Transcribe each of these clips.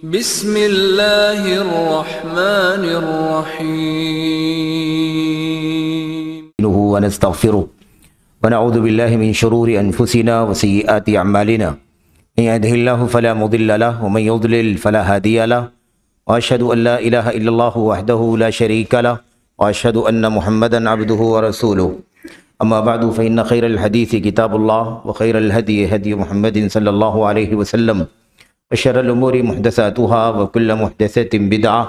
بسم اللہ الرحمن الرحیم ونستغفره ونعوذ بالله من شرور أنفسنا وسيئات أعمالنا من يهده الله فلا مضل له ومن يضلل فلا هادي له وأشهد أن لا إله إلا الله وحده لا شريك له وأشهد أن محمدا عبده ورسوله أما بعد فإن خير الحديث كتاب الله وخير الهدي هدي محمد صلى الله عليه وسلم وشر الأمور محدثاتها وكل محدثة بدعة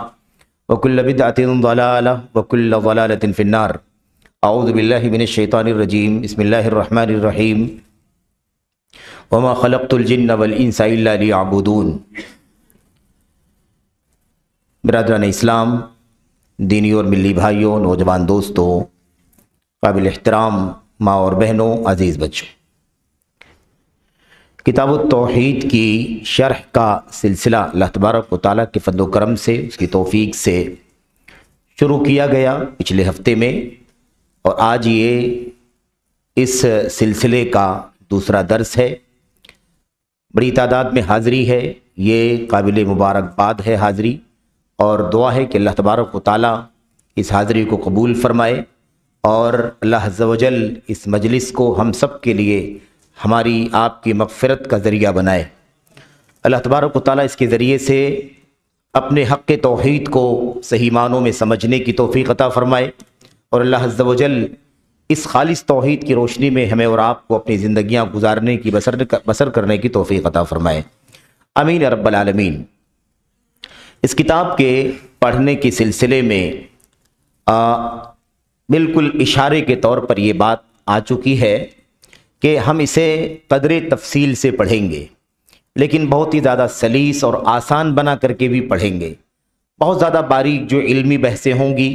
وكل بدعة ضلالة وكل ضلالة في النار. اعوذ باللہ من الشیطان الرجیم. بسم اللہ الرحمن الرحیم. وما خلقت الجن والانس الا لیعبدون. برادران اسلام، دینی اور ملی بھائیوں، نوجوان دوستوں، قابل احترام ماں اور بہنوں، عزیز بچوں، کتاب التوحید کی شرح کا سلسلہ اللہ تبارک و تعالیٰ کے فضل و کرم سے، اس کی توفیق سے شروع کیا گیا پچھلے ہفتے میں، اور آج یہ اس سلسلے کا دوسرا درس ہے. بڑی تعداد میں حاضری ہے، یہ قابل مبارکباد ہے حاضری، اور دعا ہے کہ اللہ تبارک و تعالیٰ اس حاضری کو قبول فرمائے اور اللہ عز و جل اس مجلس کو ہم سب کے لیے ہماری آپ کی مغفرت کا ذریعہ بنائے. اللہ تبارک و تعالیٰ اس کے ذریعے سے اپنے حق توحید کو صحیح معنوں میں سمجھنے کی توفیق عطا فرمائے، اور اللہ عز و جل اس خالص توحید کی روشنی میں ہمیں اور آپ کو اپنی زندگیاں گزارنے کی بسر کرنے کی توفیق عطا فرمائے. آمین یا رب العالمین. اس کتاب کے پڑھنے کے سلسلے میں بالکل اشارے کے طور پر یہ بات آ چکی ہے کہ ہم اسے قدر تفصیل سے پڑھیں گے، لیکن بہت ہی زیادہ سلیس اور آسان بنا کر کے بھی پڑھیں گے. بہت زیادہ باریک جو علمی بحثیں ہوں گی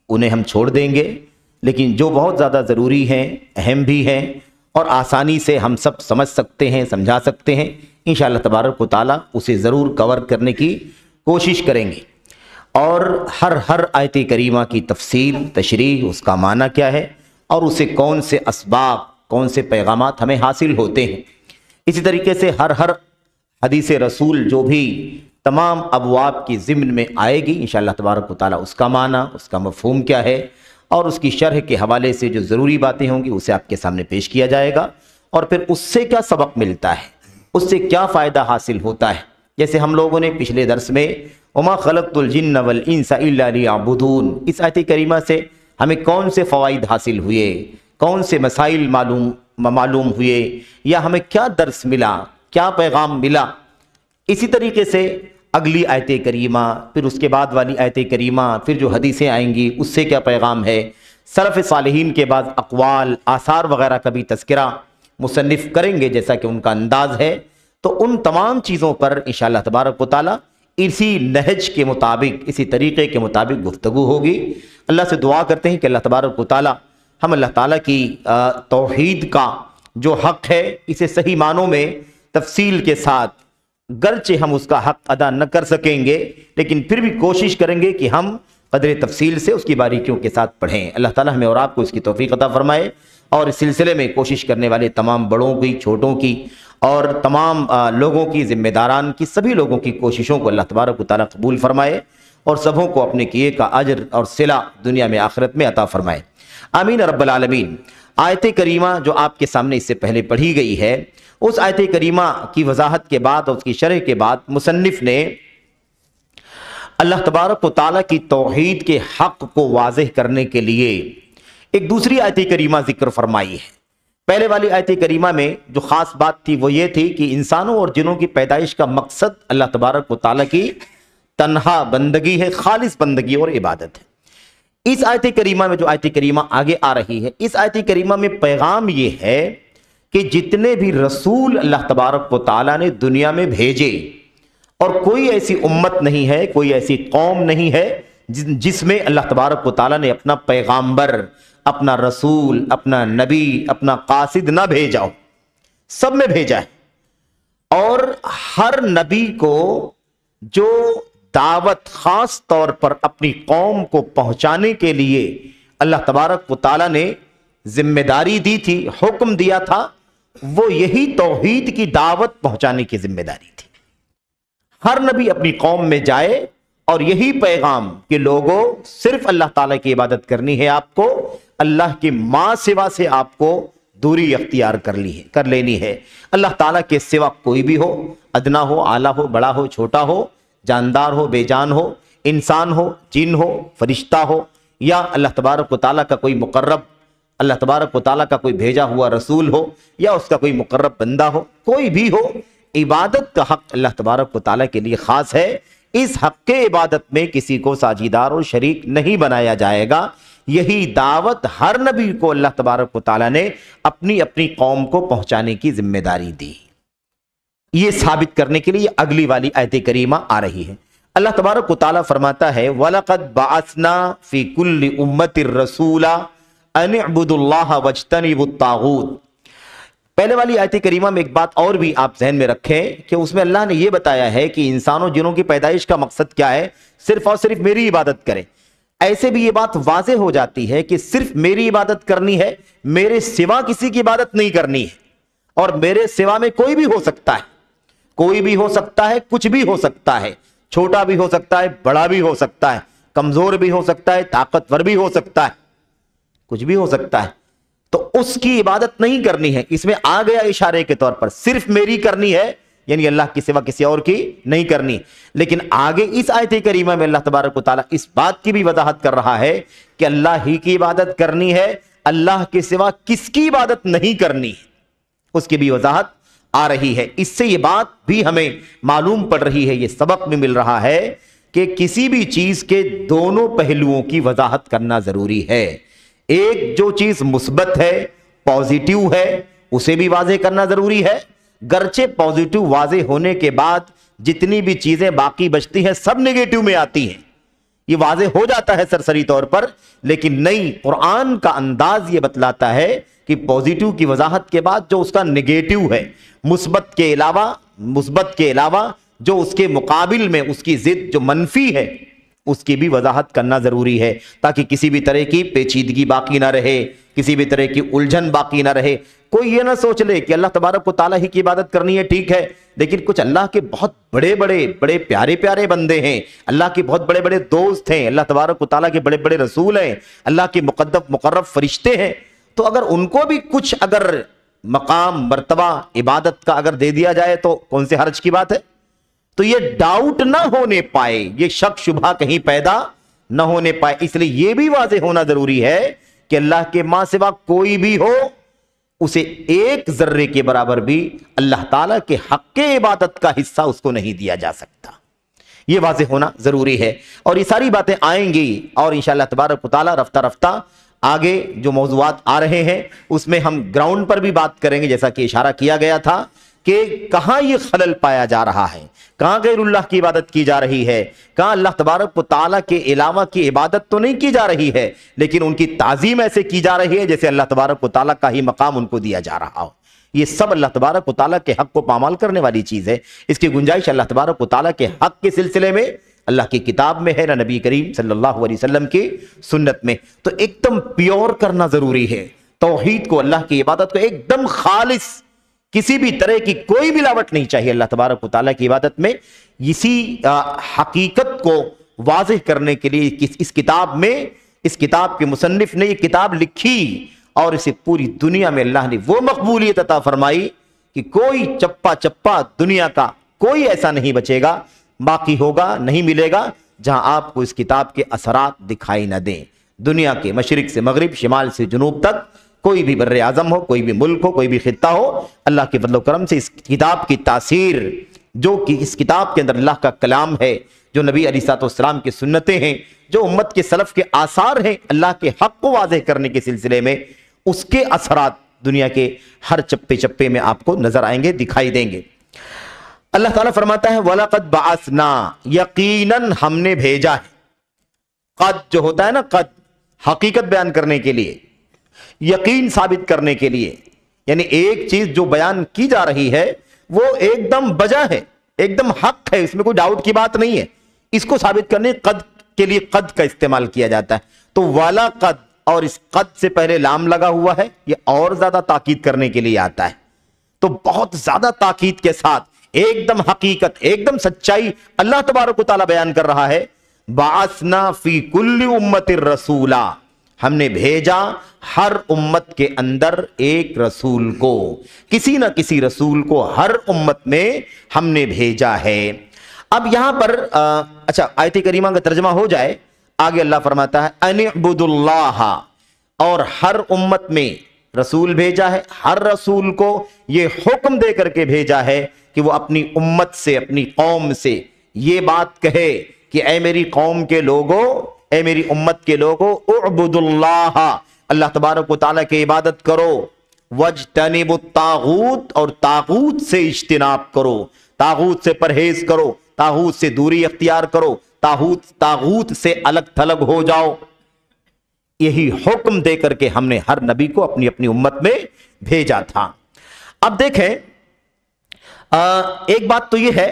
انہیں ہم چھوڑ دیں گے، لیکن جو بہت زیادہ ضروری ہیں، اہم بھی ہیں اور آسانی سے ہم سب سمجھ سکتے ہیں، سمجھا سکتے ہیں، انشاءاللہ تبارک و تعالیٰ اسے ضرور کور کرنے کی کوشش کریں گے. اور ہر آیت کریمہ کی تفصیل، تشریح، اس کا معنی کیا ہے اور اسے کون سے اسباب، کون سے پیغامات ہمیں حاصل ہوتے ہیں. اسی طریقے سے ہر حدیث رسول جو بھی تمام ابواب کی ضمن میں آئے گی، انشاءاللہ تبارک و تعالیٰ اس کا معنی، اس کا مفہوم کیا ہے اور اس کی شرح کے حوالے سے جو ضروری باتیں ہوں گی اسے آپ کے سامنے پیش کیا جائے گا، اور پھر اس سے کیا سبق ملتا ہے، اس سے کیا فائدہ حاصل ہوتا ہے. جیسے ہم لوگوں نے پچھلے درس میں وما خلقت الجن والانس الا لیعبدون، اس آیت کریمہ سے ہمیں کون سے فوائد حاصل ہوئے، کون سے مسائل معلوم ہوئے، یا ہمیں کیا درس ملا، کیا پیغام ملا. اسی طریقے سے اگلی آیت کریمہ، پھر اس کے بعد والی آیت کریمہ، پھر جو حدیثیں آئیں گی اس سے کیا پیغام ہے. سلف صالحین کے بعد اقوال، آثار وغیرہ کا بھی تذکرہ مصنف کریں گے جیسا کہ ان کا انداز ہے. تو ان تمام چیزوں پر انشاءاللہ تبارک و تعالیٰ اسی نہج کے مطابق، اسی طریقے کے مطابق گفتگو ہوگی. اللہ سے دعا کرتے ہیں کہ اللہ تبارک و تعالیٰ ہم اللہ تعالیٰ کی توحید کا جو حق ہے اسے صحیح معنوں میں تفصیل کے ساتھ، گرچہ ہم اس کا حق ادا نہ کر سکیں گے لیکن پھر بھی کوشش کریں گے کہ ہم قدر تفصیل سے اس کی باریکیوں کے ساتھ پڑھیں. اللہ تعالیٰ ہمیں اور آپ کو اس کی توفیق عطا فرمائے، اور اس سلسلے میں کوشش کرنے والے تمام بڑوں کی، چھوٹوں کی اور تمام لوگوں کی، ذمہ داران کی، سبھی لوگوں کی کوششوں کو اللہ تبارک و تعالیٰ قبول فرمائے اور سبوں کو اپنے کیے کا اجر اور صلہ دنیا میں آخرت میں عطا فرمائے. آمین رب العالمین. آیت کریمہ جو آپ کے سامنے اس سے پہلے پڑھی گئی ہے، اس آیت کریمہ کی وضاحت کے بعد اور اس کی شرح کے بعد مصنف نے اللہ تبارک و تعالیٰ کی توحید کے حق کو واضح کرنے کے لیے ایک دوسری آیت کریمہ ذکر فرمائی ہے. پہلے والی آیت کریمہ میں جو خاص بات تھی وہ یہ تھی کہ انسانوں اور جنوں کی پیدائش کا مقصد اللہ تبارک و تعالیٰ کی تنہا بندگی ہے، خالص بندگی اور عبادت ہے. اس آیت کریمہ میں جو آیت کریمہ آگے آ رہی ہے، اس آیت کریمہ میں پیغام یہ ہے کہ جتنے بھی رسول اللہ تبارک و تعالیٰ نے دنیا میں بھیجے، اور کوئی ایسی امت نہیں ہے، کوئی ایسی قوم نہیں ہے جس میں اللہ تبارک و تعالیٰ نے اپنا پیغامبر، اپنا رسول، اپنا نبی، اپنا قاصد نہ بھیجا ہو. سب میں بھیجا ہے، اور ہر نبی کو جو دعوت خاص طور پر اپنی قوم کو پہنچانے کے لیے اللہ تبارک و تعالیٰ نے ذمہ داری دی تھی، حکم دیا تھا، وہ یہی توحید کی دعوت پہنچانے کی ذمہ داری تھی. ہر نبی اپنی قوم میں جائے اور یہی پیغام کہ لوگوں صرف اللہ تعالیٰ کی عبادت کرنی ہے، آپ کو اللہ کے ماں سوا سے آپ کو دوری اختیار کر لینی ہے۔ اللہ تعالیٰ کے سوا کوئی بھی ہو، ادنا ہو، اعلیٰ ہو، بڑا ہو، چھوٹا ہو، جاندار ہو، بے جان ہو، انسان ہو، جن ہو، فرشتہ ہو، یا اللہ تبارک و تعالیٰ کا کوئی مقرب، اللہ تبارک و تعالیٰ کا کوئی بھیجا ہوا رسول ہو، یا اس کا کوئی مقرب بندہ ہو، کوئی بھی ہو، عبادت کا حق اللہ تبارک و تعالیٰ کے لیے خاص ہے۔ اس حق کے عبادت میں کسی کو ساجیدار اور شریک نہیں بنایا جائے گا۔ یہی دعوت ہر نبی کو اللہ تبارک و تعالیٰ نے اپنی اپنی قوم کو پہنچانے کی ذمہ داری دی۔ یہ ثابت کرنے کے لیے اگلی والی آیت کریمہ آ رہی ہے۔ اللہ تبارک و تعالیٰ فرماتا ہے وَلَقَدْ بَعَثْنَا فِي كُلِّ أُمَّةٍ رَسُولًا أَنِ اعْبُدُوا اللَّهَ وَاجْتَنِبُوا الطَّاغُوتَ۔ پہلے والی آیت کریمہ میں ایک بات اور بھی آپ ذہن میں رکھیں کہ اس میں اللہ نے یہ بتایا ہے کہ انسانوں جنوں کی پیدائش کا مقصد کیا ہے، صرف اور صرف میری عبادت کریں۔ ایسے بھی یہ بات واضح ہو جاتی ہے کہ صرف میری عبادت کرنی ہے، میرے سوا کسی کی عبادت نہیں کرنی ہے، اور میرے سوا میں کوئی بھی ہو سکتا ہے، کوئی بھی ہو سکتا ہے، کچھ بھی ہو سکتا ہے، چھوٹا بھی ہو سکتا ہے، بڑا بھی ہو سکتا ہے، کمزور بھی ہو سکتا ہے، طاقتور بھی ہو سکتا ہے، کچھ بھی ہو سکتا ہے، تو اس کی عبادت نہیں کرنی ہے۔ اس میں آ گیا اشارے کے طور پر صرف میری کرنی ہے، یعنی اللہ کی سوا کسی اور کی نہیں کرنی۔ لیکن آگے اس آیت کریمہ میں اللہ تبارک و تعالیٰ اس بات کی بھی وضاحت کر رہا ہے کہ اللہ ہی کی عبادت کرنی ہے، اللہ کے سوا کس کی عبادت نہیں کرنی، اس کی بھی وضاحت آ رہی ہے۔ اس سے یہ بات بھی ہمیں معلوم پڑ رہی ہے، یہ سبق میں مل رہا ہے کہ کسی بھی چیز کے دونوں پہلوؤں کی وضاحت کرنا ضروری ہے۔ ایک جو چیز مثبت ہے، پازیٹیو ہے، اسے بھی واضح کرنا ضروری ہے، گرچہ پازیٹیو واضح ہونے کے بعد جتنی بھی چیزیں باقی بچتی ہیں سب نیگیٹو میں آتی ہیں، یہ واضح ہو جاتا ہے سرسری طور پر، لیکن نہیں، قرآن کا انداز یہ بتلاتا ہے کہ پازیٹیو کی وضاحت کے بعد جو اس کا نیگیٹو ہے، مثبت کے علاوہ جو اس کے مقابل میں اس کی ضد جو منفی ہے، اس کی بھی وضاحت کرنا ضروری ہے، تاکہ کسی بھی طرح کی پیچیدگی باقی نہ رہے، کسی بھی طرح کی الجھن باقی نہ رہے۔ کوئی یہ نہ سوچ لے کہ اللہ تبارک و تعالیٰ ہی کی عبادت کرنی ہے، ٹھیک ہے، لیکن کچھ اللہ کے بہت بڑے پیارے بندے ہیں، اللہ کے بہت بڑے دوست ہیں، اللہ تبارک و تعالیٰ کے بڑے رسول ہیں، اللہ کے مقرب فرشتے ہیں، تو اگر ان کو بھی کچھ اگر مقام مرتبہ عبادت کا اگر دے دیا جائے تو کون سے حرج کی بات ہے؟ تو یہ ڈاؤٹ نہ ہونے پائے، یہ شک شبہ کہیں پیدا نہ ہونے پائے، اس لیے یہ بھی واضح ہونا ضروری ہے کہ اللہ کے ماں سوا کوئی بھی ہو، اسے ایک ذرے کے برابر بھی اللہ تعالیٰ کے حق کے عبادت کا حصہ اس کو نہیں دیا جا سکتا، یہ واضح ہونا ضروری ہے۔ اور یہ ساری باتیں آئیں گی، اور انشاءاللہ تبارک و تعالیٰ رفتہ رفتہ آگے جو موضوعات آ رہے ہیں اس میں ہم گراؤنڈ پر بھی بات کریں گے، جیسا کہ اشارہ کیا گیا تھا کہ کہاں یہ خلل پایا جا رہا ہے، کہاں غیر اللہ کی عبادت کی جا رہی ہے، کہاں اللہ تبارک و تعالیٰ کے علاوہ کی عبادت تو نہیں کی جا رہی ہے، لیکن ان کی تعظیم ایسے کی جا رہی ہے جیسے اللہ تبارک و تعالیٰ کا ہی مقام ان کو دیا جا رہا ہو۔ یہ سب اللہ تبارک و تعالیٰ کے حق کو پامال کرنے والی چیز ہے۔ اس کی گنجائش اللہ تبارک و تعالیٰ کے حق کے سلسلے میں اللہ کی کتاب میں ہے، نہ نبی کریم صلی اللہ علیہ وسلم کی سنت میں، تو ایک دم پیور کرنا ضروری ہے توحید کو، اللہ کی عبادت کو ایک دم خالص، کسی بھی طرح کی کوئی ملاوٹ نہیں چاہیے اللہ تبارک و تعالیٰ کی عبادت میں۔ اسی حقیقت کو واضح کرنے کے لیے اس کتاب کے مصنف نے یہ کتاب لکھی، اور اسے پوری دنیا میں اللہ نے وہ مقبولیت عطا فرمائی کہ کوئی چپا دنیا کا کوئی ایسا نہیں بچے گا، باقی ہوگا، نہیں ملے گا جہاں آپ کو اس کتاب کے اثرات دکھائی نہ دیں۔ دنیا کے مشرق سے مغرب، شمال سے جنوب تک، کوئی بھی بر اعظم ہو، کوئی بھی ملک ہو، کوئی بھی خطہ ہو، اللہ کے فضل و کرم سے اس کتاب کی تاثیر، جو کہ اس کتاب کے اندر اللہ کا کلام ہے، جو نبی علیہ الصلوۃ والسلام کی سنتیں ہیں، جو امت کے سلف کے آثار ہیں اللہ کے حق کو واضح کرنے کے سلسلے میں، اس کے اثرات دنیا کے ہر چپے میں آپ کو نظر آئیں گے، دکھائی دیں گے۔ اللہ تعالیٰ فرماتا ہے وَلَقَدْ بَعَثْنَا، یقیناً ہم نے بھیجا ہے۔ قد جو ہوتا ہے نا، قد حقیقت بیان کرنے کے لیے، یقین ثابت کرنے کے لیے، یعنی ایک چیز جو بیان کی جا رہی ہے وہ ایک دم بجا ہے، ایک دم حق ہے، اس میں کوئی ڈاؤٹ کی بات نہیں ہے، اس کو ثابت کرنے قد کے لیے قد کا استعمال کیا جاتا ہے۔ تو والا قد، اور اس قد سے پہلے لام لگا ہوا ہے، یہ اور زیادہ تاکید کرنے کے لیے آتا ہے، تو بہت زیادہ تاکید کے ساتھ ایک دم حقیقت، ایک دم سچائی اللہ تبارک و تعالیٰ بیان کر رہا ہے۔ بعثنا فی کل امت رسولا، ہم نے بھیجا ہر امت کے اندر ایک رسول کو، کسی نہ کسی رسول کو ہر امت میں ہم نے بھیجا ہے۔ اب یہاں پر اچھا آیت کریمہ کا ترجمہ ہو جائے، آگے اللہ فرماتا ہے ان اعبدوا اللہ، اور ہر امت میں رسول بھیجا ہے، ہر رسول کو یہ حکم دے کر کے بھیجا ہے کہ وہ اپنی امت سے، اپنی قوم سے یہ بات کہے کہ اے میری قوم کے لوگوں، اے میری امت کے لوگوں، اعبدوا اللہ، اللہ تبارک و تعالیٰ کی عبادت کرو، واجتنبوا الطاغوت، اور طاغوت سے اجتناب کرو، طاغوت سے پرہیز کرو، طاغوت سے دوری اختیار کرو، طاغوت سے الگ تھلگ ہو جاؤ۔ یہی حکم دے کر کے ہم نے ہر نبی کو اپنی اپنی امت میں بھیجا تھا۔ اب دیکھیں ایک بات تو یہ ہے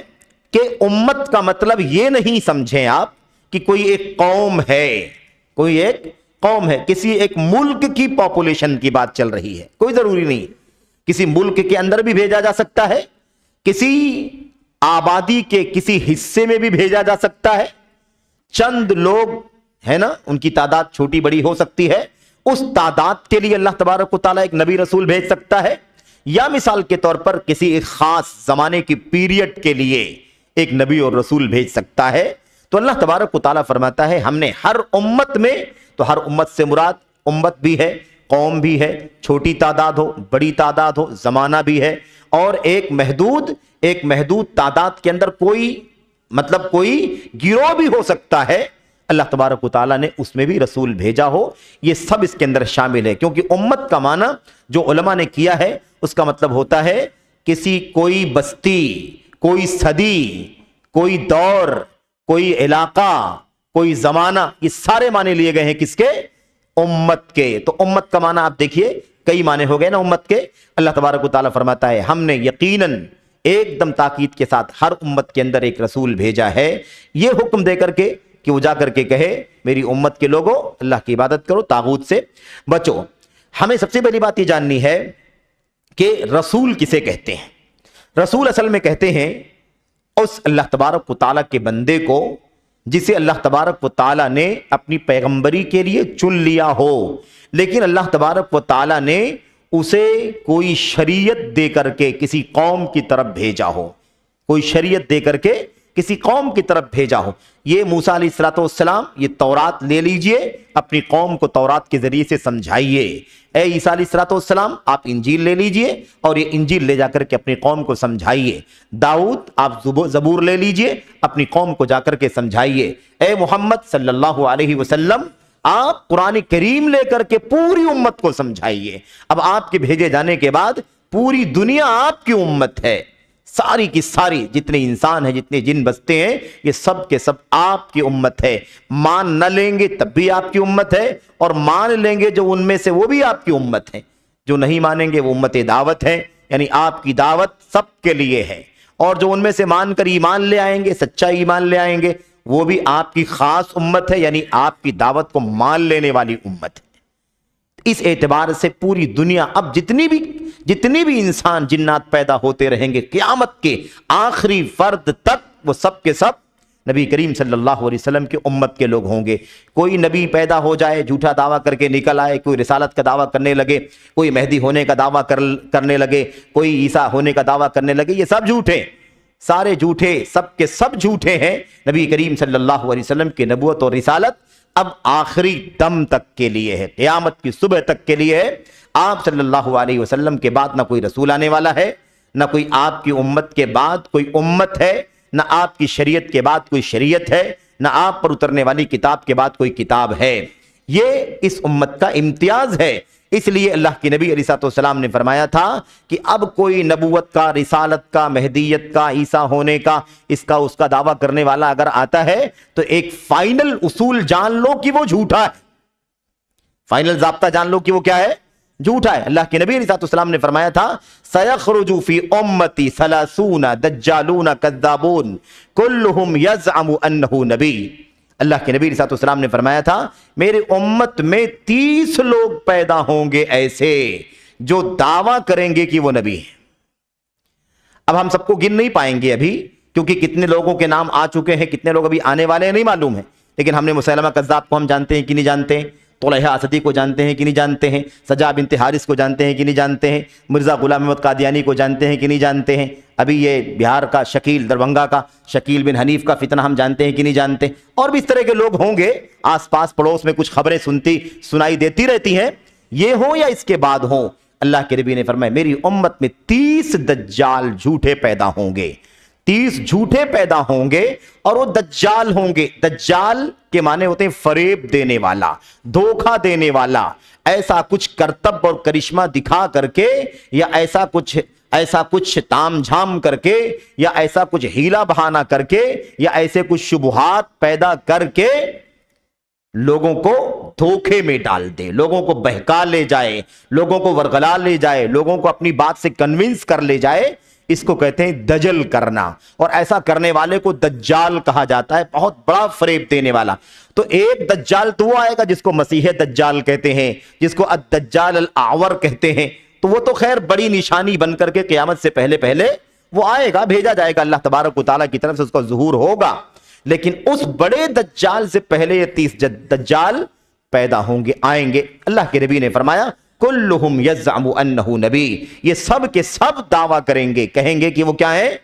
کہ امت کا مطلب یہ نہیں سمجھیں آپ کہ کوئی ایک قوم ہے، کوئی ایک قوم ہے، کسی ایک ملک کی پاپولیشن کی بات چل رہی ہے، کوئی ضروری نہیں، کسی ملک کے اندر بھی بھیجا جا سکتا ہے، کسی آبادی کے کسی حصے میں بھی بھیجا جا سکتا ہے، چند لوگ ہے نا، ان کی تعداد چھوٹی بڑی ہو سکتی ہے، اس تعداد کے لیے اللہ تبارک و تعالیٰ ایک نبی رسول بھیج سکتا ہے، یا مثال کے طور پر کسی ایک خاص زمانے کی پیریڈ کے لیے ایک نبی اور رسول بھیج سکتا ہے۔ تو اللہ تبارک و تعالیٰ فرماتا ہے ہم نے ہر امت میں، تو ہر امت سے مراد امت بھی ہے، قوم بھی ہے، چھوٹی تعداد ہو بڑی تعداد ہو، زمانہ بھی ہے، اور ایک محدود تعداد کے اندر کوئی گروہ بھی ہو سکتا ہے، اللہ تبارک و تعالیٰ نے اس میں بھی رسول بھیجا ہو، یہ سب اس کے اندر شامل ہے۔ کیونکہ امت کا معنی جو علماء نے کیا ہے اس کا مطلب ہوتا ہے کوئی بستی، کوئی صدی، کوئی دور، کوئی علاقہ، کوئی زمانہ، یہ سارے معنی لیے گئے ہیں کس کے؟ امت کے۔ تو امت کا معنی آپ دیکھیے کئی معنی ہو گئے نا امت کے۔ اللہ تبارک و تعالیٰ فرماتا ہے ہم نے یقیناً ایک دم تاکید کے ساتھ ہر امت کے اندر ایک رسول بھیجا ہے، یہ حکم دے کر کے کہ وہ جا کر کے کہے میری امت کے لوگوں اللہ کی عبادت کرو، طاغوت سے بچو۔ ہمیں سب سے پہلی بات یہ جاننی ہے کہ رسول کسے کہتے ہیں؟ رسول اصل میں کہتے ہیں اس اللہ تبارک و تعالیٰ کے بندے کو جسے اللہ تبارک و تعالیٰ نے اپنی پیغمبری کے لیے چن لیا ہو، لیکن اللہ تبارک و تعالیٰ نے اسے کوئی شریعت دے کر کے کسی قوم کی طرف بھیجا ہو، کوئی شریعت دے کر کے کسی قوم کی طرف بھیجا ہو۔ یہ موسیٰ علیہ السلام یہ تورات لے لیجئے، اپنی قوم کو تورات کے ذریعے سے سمجھائیے۔ اے عیسیٰ علیہ السلام آپ انجیل لے لیجئے اور یہ انجیل لے جا کر کے اپنی قوم کو سمجھائیے۔ داؤد آپ زبور لے لیجئے، اپنی قوم کو جا کر کے سمجھائیے۔ اے محمد صلی اللہ علیہ وسلم آپ قرآن کریم لے کر کے پوری امت کو سمجھائیے۔ اب آپ کے بھیجے جانے کے بعد پوری دنیا آپ کی امت ہے، ساری کی ساری جتنے انسان ہیں، جتنے جن بستے ہیں، یہ سب کے سب آپ کی امت ہے۔ مان نہ لیں گے تب بھی آپ کی امت ہے، اور مان لیں گے جو ان میں سے وہ بھی آپ کی امت ہے، جو نہیں مانیں گے وہ امت دعوت ہے، یعنی آپ کی دعوت سب کے لیے ہے، اور جو ان میں سے مان کر ایمان لے آئیں گے، سچا ایمان لے آئیں گے، وہ بھی آپ کی خاص امت ہے، یعنی آپ کی دعوت کو مان لینے والی امت ہے۔ اس اعتبار سے پوری دنیا اب جتنی بھی انسان جنات پیدا ہوتے رہیں گے، قیامت کے آخری فرد تک وہ سب کے سب نبی کریم صلی اللہ علیہ وسلم کی امت کے لوگ ہوں گے۔ کوئی نبی پیدا ہو جائے، جھوٹا دعویٰ کر کے نکل آئے، کوئی رسالت کا دعویٰ کرنے لگے، کوئی مہدی ہونے کا دعویٰ کرنے لگے، کوئی عیسیٰ ہونے کا دعویٰ کرنے لگے، یہ سب جھوٹے، سارے جھوٹے، سب کے سب جھوٹے ہیں۔ نبی کریم صلی اللہ علیہ وسلم کی نبوت اور رسالت اب آخری دم تک کے لیے ہے، قیامت کی صبح تک کے لیے ہے۔ آپ صلی اللہ علیہ وسلم کے بعد نہ کوئی رسول آنے والا ہے، نہ کوئی آپ کی امت کے بعد کوئی امت ہے، نہ آپ کی شریعت کے بعد کوئی شریعت ہے، نہ آپ پر اترنے والی کتاب کے بعد کوئی کتاب ہے۔ یہ اس امت کا امتیاز ہے۔ اس لیے اللہ کے نبی علیہ السلام نے فرمایا تھا کہ اب کوئی نبوت کا، رسالت کا، مہدیت کا، عیسیٰ ہونے کا، اس کا دعویٰ کرنے والا اگر آتا ہے تو ایک فائنل اصول جان لو کہ وہ جھوٹا ہے، فائنل ضابطہ جان لو کہ وہ کیا ہے؟ جھوٹا ہے۔ اللہ کے نبی علیہ السلام نے فرمایا تھا سَيَخْرُجُ فِي أُمَّتِي 30 دَجَّالُونَ كَذَّابُونَ كُلُّهُمْ يَزْعَمُ أَنَّهُ نَبِيٌّ۔ اللہ کے نبی علیہ السلام نے فرمایا تھا میرے امت میں 30 لوگ پیدا ہوں گے ایسے جو دعویٰ کریں گے کہ وہ نبی ہیں۔ اب ہم سب کو گن نہیں پائیں گے ابھی، کیونکہ کتنے لوگوں کے نام آ چکے ہیں، کتنے لوگ ابھی آنے والے ہیں نہیں معلوم ہے، لیکن ہم نے مسیلمہ کذاب کو ہم جانتے ہیں کہ نہیں جانتے ہیں، طلحہ اسدی کو جانتے ہیں کہ نہیں جانتے ہیں، سجا بنت حارث کو جانتے ہیں کہ نہیں جانتے ہیں، مرزا غلام احمد قادیانی کو جانتے ہیں کہ نہیں جانتے ہیں، ابھی یہ بہار کا شکیل، دربھنگا کا شکیل بن حنیف کا فتنہ ہم جانتے ہیں کہ نہیں جانتے، اور بھی اس طرح کے لوگ ہوں گے آس پاس پڑوس میں، کچھ خبریں سنائی دیتی رہتی ہیں، یہ ہوں یا اس کے بعد ہوں۔ اللہ کے نبی نے فرمایا میری امت میں 30 دجال جھوٹے پیدا ہوں گے، 30 جھوٹے پیدا ہوں گے، اور وہ دجال ہوں گے۔ دجال کے معنی ہوتے ہیں فریب دینے والا، دھوکہ دینے والا، ایسا کچھ کرتب اور کرشمہ دکھا کر کے، یا ایسا کچھ تام جھام کر کے، یا ایسا کچھ ہیلا بہانہ کر کے، یا ایسے کچھ شبہات پیدا کر کے لوگوں کو دھوکے میں ڈال دے، لوگوں کو بہکا لے جائے، لوگوں کو ورغلا لے جائے، لوگوں کو اپنی بات سے کنونس کر لے جائے، اس کو کہتے ہیں دجل کرنا، اور ایسا کرنے والے کو دجال کہا جاتا ہے، بہت بڑا فریب دینے والا۔ تو ایک دجال تو وہ آئے گا جس کو مسیح دجال کہتے ہیں، جس کو الدجال الاعور کہتے ہیں، تو وہ تو خیر بڑی نشانی بن کر کے قیامت سے پہلے پہلے وہ آئے گا، بھیجا جائے گا اللہ تبارک و تعالیٰ کی طرف سے، اس کا ظہور ہوگا۔ لیکن اس بڑے دجال سے پہلے یہ 30 دجال پیدا ہوں گے، آئیں گے۔ اللہ کے نبی نے فرمایا کلہم یزعم انہ نبی، یہ سب کے سب دعویٰ کریں گے، کہیں گے کہ وہ کیا ہے،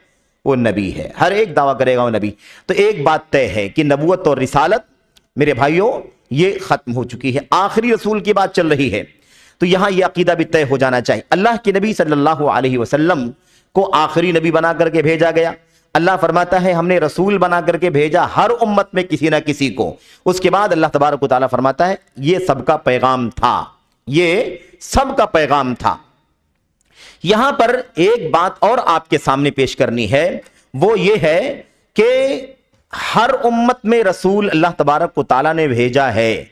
وہ نبی ہے، ہر ایک دعویٰ کرے گا وہ نبی۔ تو ایک بات طے ہے کہ نبوت اور رسالت میرے بھائیوں یہ ختم ہو چکی ہے، آخری رسول کی بات چل رہی ہے، تو یہاں یہ عقیدہ بھی طے ہو جانا چاہیے۔ اللہ کے نبی صلی اللہ علیہ وسلم کو آخری نبی بنا کر کے بھیجا گیا۔ اللہ فرماتا ہے ہم نے رسول بنا کر کے بھیجا ہر امت میں کسی نہ کسی کو۔ اس کے بعد اللہ تبارک و تعالیٰ فرماتا ہے یہ سب کا پیغام تھا، یہ سب کا پیغام تھا۔ یہاں پر ایک بات اور آپ کے سامنے پیش کرنی ہے، وہ یہ ہے کہ ہر امت میں رسول اللہ تبارک و تعالیٰ نے بھیجا ہے،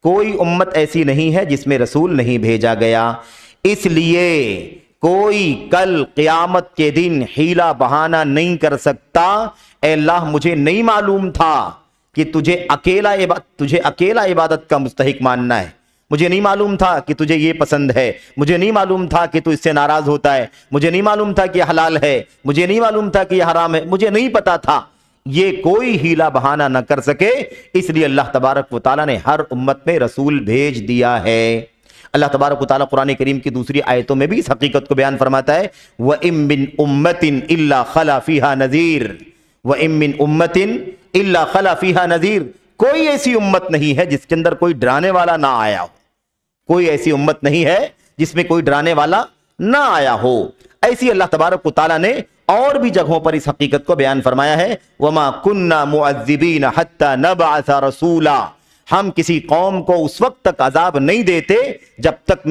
کوئی امت ایسی نہیں ہے جس میں رسول نہیں بھیجا گیا۔ اس لیے کوئی کل قیامت کے دن حیلہ بہانہ نہیں کر سکتا، اے اللہ مجھے نہیں معلوم تھا کہ تجھے اکیلا عبادت کا مستحق ماننا ہے، مجھے نہیں معلوم تھا کہ تجھے یہ پسند ہے، مجھے نہیں معلوم تھا کہ تو اس سے ناراض ہوتا ہے، مجھے نہیں معلوم تھا کہ یہ حلال ہے، مجھے نہیں معلوم تھا کہ یہ حرام ہے، مجھے نہیں پتا تھا۔ یہ کوئی حیلہ بہانہ نہ کر سکے، اس لیے اللہ تبارک و تعالیٰ نے ہر امت میں رسول بھیج دیا ہے۔ اللہ تبارک و تعالیٰ قرآن کریم کی دوسری آیتوں میں بھی اس حقیقت کو بیان فرماتا ہے وَإِن مِّن أُمَّةٍ إِلَّا خَلَا فِيهَا نَذِيرٌ، وَإِن مِّن أُمَّةٍ إِلَّا خَلَا فِيهَا نَذِيرٌ، کوئی ایسی امت نہیں ہے جس کے اندر کوئی ڈرانے والا نہ آیا ہو، کوئی ایسی امت نہیں ہے جس میں کوئی ڈرانے والا نہ آیا ہو۔ ایسی اللہ تبارک و تعالیٰ نے اور بھی جگہوں پر اس حقیقت کو بیان فرمایا ہے وَمَا كُنَّا مُعَذِّبِينَ حَتَّى نَبْعَثَ رَسُولًا، ہم کسی قوم کو اس وقت تک عذاب نہیں دیتے جب تک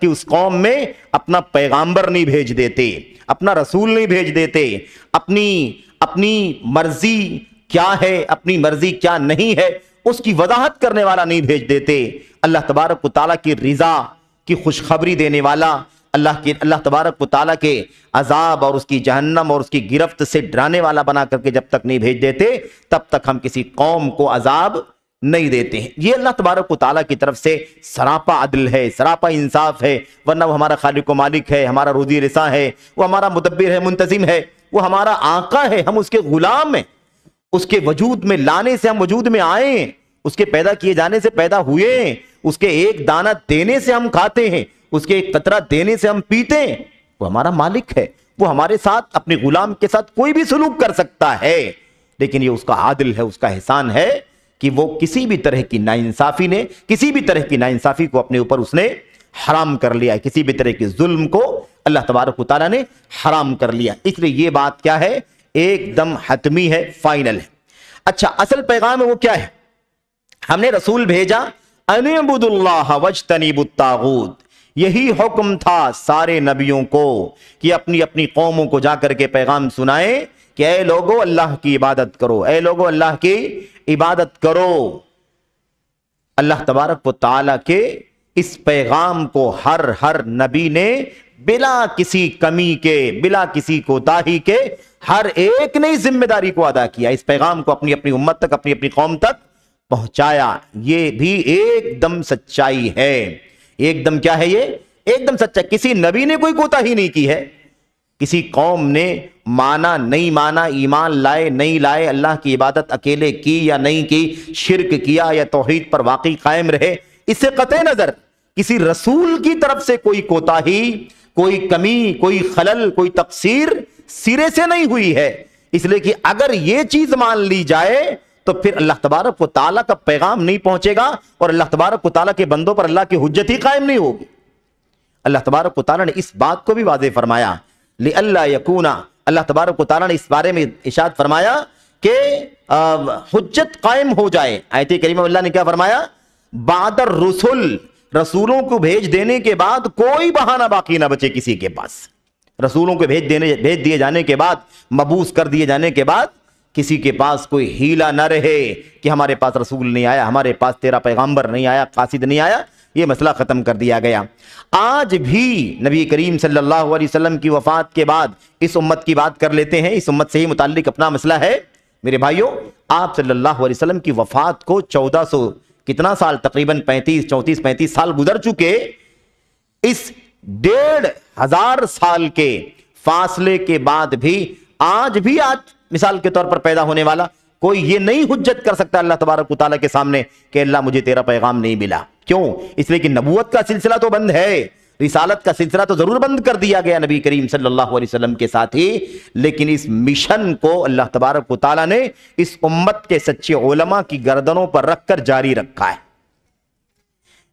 کہ اس قوم میں اپنا پیغامبر نہیں بھیج دیتے، اپنا رسول نہیں بھیج دیتے، اپنی مرضی کیا ہے، اپنی مرضی کیا نہیں ہے، اس کی وضاحت کرنے والا نہیں بھیج دیتے۔ اللہ تبارک و تعالیٰ کی رضا کی خوشخبری دینے والا، اللہ تبارک و تعالیٰ کے عذاب اور اس کی جہنم اور اس کی گرفت سے ڈرانے والا بنا کر کے جب تک نہیں بھیج دیتے تب تک ہم کسی قوم کو عذاب نہیں دیتے ہیں۔ یہ اللہ تبارک و تعالیٰ کی طرف سے سراپا عدل ہے، سراپا انصاف ہے، ورنہ وہ ہمارا خالق و مالک ہے، ہمارا روزی رساں ہے، وہ ہمارا مدبر ہے، منتظم ہے، وہ ہمارا آقا ہے، ہم اس کے غلام ہیں، اس کے وجود میں لانے سے ہم وجود میں آئے ہیں، اس کے پیدا کیے جانے سے پیدا ہوئے ہیں، اس کے ایک دانہ دینے سے ہم کھاتے ہیں، اس کے ایک قطرہ دینے سے ہم پیتے ہیں۔ وہ ہمارا مالک ہے، وہ ہمارے ساتھ اپنے غلام کے ساتھ کوئی بھی سلوک کر سکتا ہے، لیکن یہ اس کا عادل ہے، اس کا احسان ہے کہ وہ کسی بھی طرح کی ناانصافی کو اپنے اوپر اس نے حرام کر لیا ہے، کسی بھی طرح کے ظلم کو اللہ تبارک و تعالیٰ نے حرام کر لیا۔ اس لیے یہ بات کیا ہے، ایک دم حتمی ہے، فائنل ہے۔ اچھا، اصل پیغام ہے وہ کیا ہے؟ ہم نے رسول بھیجا ان اعبدوا اللہ واجتنبوا الطاغوت، یہی حکم تھا سارے نبیوں کو کہ اپنی اپنی قوموں کو جا کر کے پیغام سنائیں کہ اے لوگو اللہ کی عبادت کرو، اے لوگو اللہ کی عبادت کرو۔ اللہ تبارک و تعالیٰ کے اس پیغام کو ہر نبی نے بلا کسی کمی کے، بلا کسی کوتاہی کے، ہر ایک نے اس ذمہ داری کو ادا کیا، اس پیغام کو اپنی اپنی امت تک، اپنی اپنی قوم تک پہنچایا۔ یہ بھی ایک دم سچائی ہے، ایک دم کیا ہے، یہ ایک دم سچا، کسی نبی نے کوئی کوتاہی نہیں کی ہے، کسی قوم نے مانا نہیں مانا، ایمان لائے نہیں لائے، اللہ کی عبادت اکیلے کی یا نہیں کی، شرک کیا یا توحید پر واقعی قائم رہے، اس سے قطع نظر کسی رسول کی طرف سے کوئی کوتاہی، کوئی کمی، کوئی خلل، کوئی تقصیر سرے سے نہیں ہوئی ہے۔ اس لیے کہ اگر یہ چیز مان لی جائے تو پھر اللہ تبارک و تعالیٰ کا پیغام نہیں پہنچے گا اور اللہ تبارک و تعالیٰ کے بندوں پر اللہ کی حجت ہی قائم نہیں ہوگی۔ اللہ تبارک و تعالیٰ نے اس بات کو بھی واضح فرمایا، لِأَلَّا يَكُونَ، اللہ تبارک و تعالیٰ نے اس بارے میں ارشاد فرمایا کہ حجت قائم ہو جائے۔ آیت کریمہ اللہ نے کیا فرمایا؟ بعد الرسل، رسولوں کو بھیج دینے کے بعد کوئی بہانہ باقی نہ بچے کسی کے پاس۔ رسولوں کو بھیج دیے جانے کے بعد، مبعوث کر دیے جانے کے بعد کسی کے پاس کوئی ہیلہ نہ رہے کہ ہمارے پاس رسول نہیں آیا، ہمارے پاس تیرا پیغمبر نہیں آیا، قاصد نہیں آیا، یہ مسئلہ ختم کر دیا گیا۔ آج بھی نبی کریم صلی اللہ علیہ وسلم کی وفات کے بعد اس امت کی بات کر لیتے ہیں، اس امت سے ہی متعلق اپنا مسئلہ ہے۔ میرے بھائیوں، آپ صلی اللہ علیہ وسلم کی وفات کو 1400 کتنا سال، تقریباً 34 سال گزر چکے۔ اس 1500 سال کے فاصلے کے بعد بھی آج مثال کے طور پر پیدا ہونے والا کوئی یہ نہیں حجت کر سکتا اللہ تبارک و تعالیٰ کے سامنے کہ اللہ مجھے تیرا پیغام نہیں ملا۔ کیوں؟ اس لیے کہ نبوت کا سلسلہ تو بند ہے، رسالت کا سلسلہ تو ضرور بند کر دیا گیا نبی کریم صلی اللہ علیہ وسلم کے ساتھ ہی، لیکن اس مشن کو اللہ تبارک و تعالیٰ نے اس امت کے سچے علماء کی گردنوں پر رکھ کر جاری رکھا ہے۔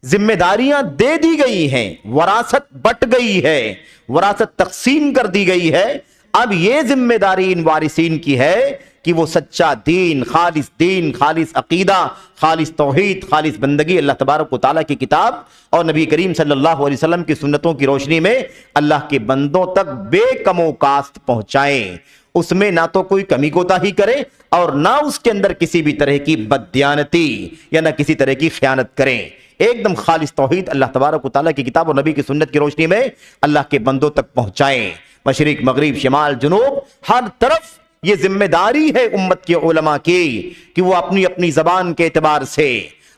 ذمہ داریاں دے دی گئی ہیں، وراثت بٹ گئی ہے، وراثت تقسیم کر دی گئی ہے۔ اب یہ ذمہ داری ان وارثین کی ہے کہ وہ سچا دین، خالص عقیدہ، خالص توحید، خالص بندگی اللہ تبارک و تعالیٰ کی کتاب اور نبی کریم صلی اللہ علیہ وسلم کی سنتوں کی روشنی میں اللہ کے بندوں تک بے کم و کاست پہنچائیں۔ اس میں نہ تو کوئی کمی کوتاہی کرے اور نہ اس کے اندر کسی بھی طرح کی بددیانتی یا نہ کسی طرح کی خیانت کریں۔ ایک دم خالص توحید اللہ تبارک و تعالیٰ کی کتاب اور نبی کی سنت کی روشنی میں اللہ کے بندوں تک پہنچائیں۔ مشرق، مغرب، شمال، جنوب، ہر طرف یہ ذمہ داری ہے امت کے علماء کی کہ وہ اپنی اپنی زبان کے اعتبار سے،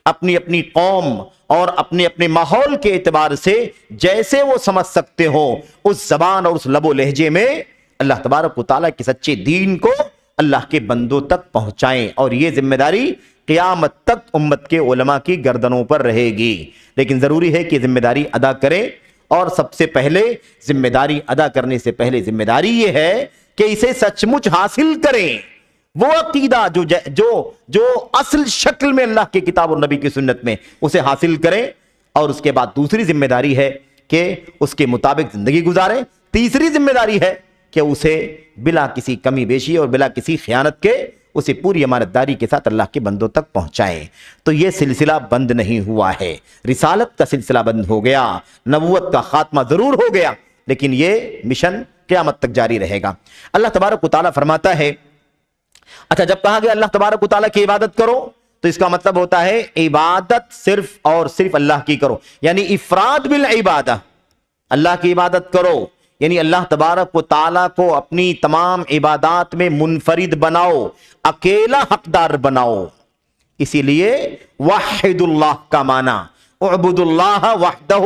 اپنی اپنی قوم اور اپنے اپنے ماحول کے اعتبار سے جیسے وہ سمجھ سکتے ہو اس زبان اور اس لب و لہجے میں اللہ تبارک و تعالیٰ کے سچے دین کو اللہ کے بندوں تک پہنچائیں، اور یہ ذمہ داری قیامت تک امت کے علماء کی گردنوں پر رہے گی۔ لیکن ضروری ہے کہ ذمہ داری ادا کریں، اور سب سے پہلے ذمہ داری ادا کرنے سے پہلے ذمہ داری یہ ہے کہ اسے سچ مچ حاصل کریں، وہ عقیدہ جو اصل شکل میں اللہ کی کتاب اور نبی کی سنت میں اسے حاصل کریں، اور اس کے بعد دوسری ذمہ داری ہے کہ اس کے مطابق زندگی گزاریں۔ تیسری ذمہ داری ہے کہ اسے بلا کسی کمی بیشی اور بلا کسی خیانت کے اسے پوری امانت داری کے ساتھ اللہ کے بندوں تک پہنچائیں۔ تو یہ سلسلہ بند نہیں ہوا ہے، رسالت کا سلسلہ بند ہو گیا، نبوت کا خاتمہ ضرور ہو گیا، لیکن یہ مشن قیامت تک جاری رہے گا۔ اللہ تبارک و تعالیٰ فرماتا ہے، اچھا جب کہا گیا اللہ تبارک و تعالیٰ کی عبادت کرو تو اس کا مطلب ہوتا ہے عبادت صرف اور صرف اللہ کی کرو، یعنی افراد بالعبادہ، اللہ کی عبادت کرو، یعنی اللہ تبارک و تعالیٰ کو اپنی تمام عبادات میں منفرد بناؤ، اکیلا حقدار بناؤ۔ اسی لیے وحد اللہ کا معنی اعبد اللہ وحدہ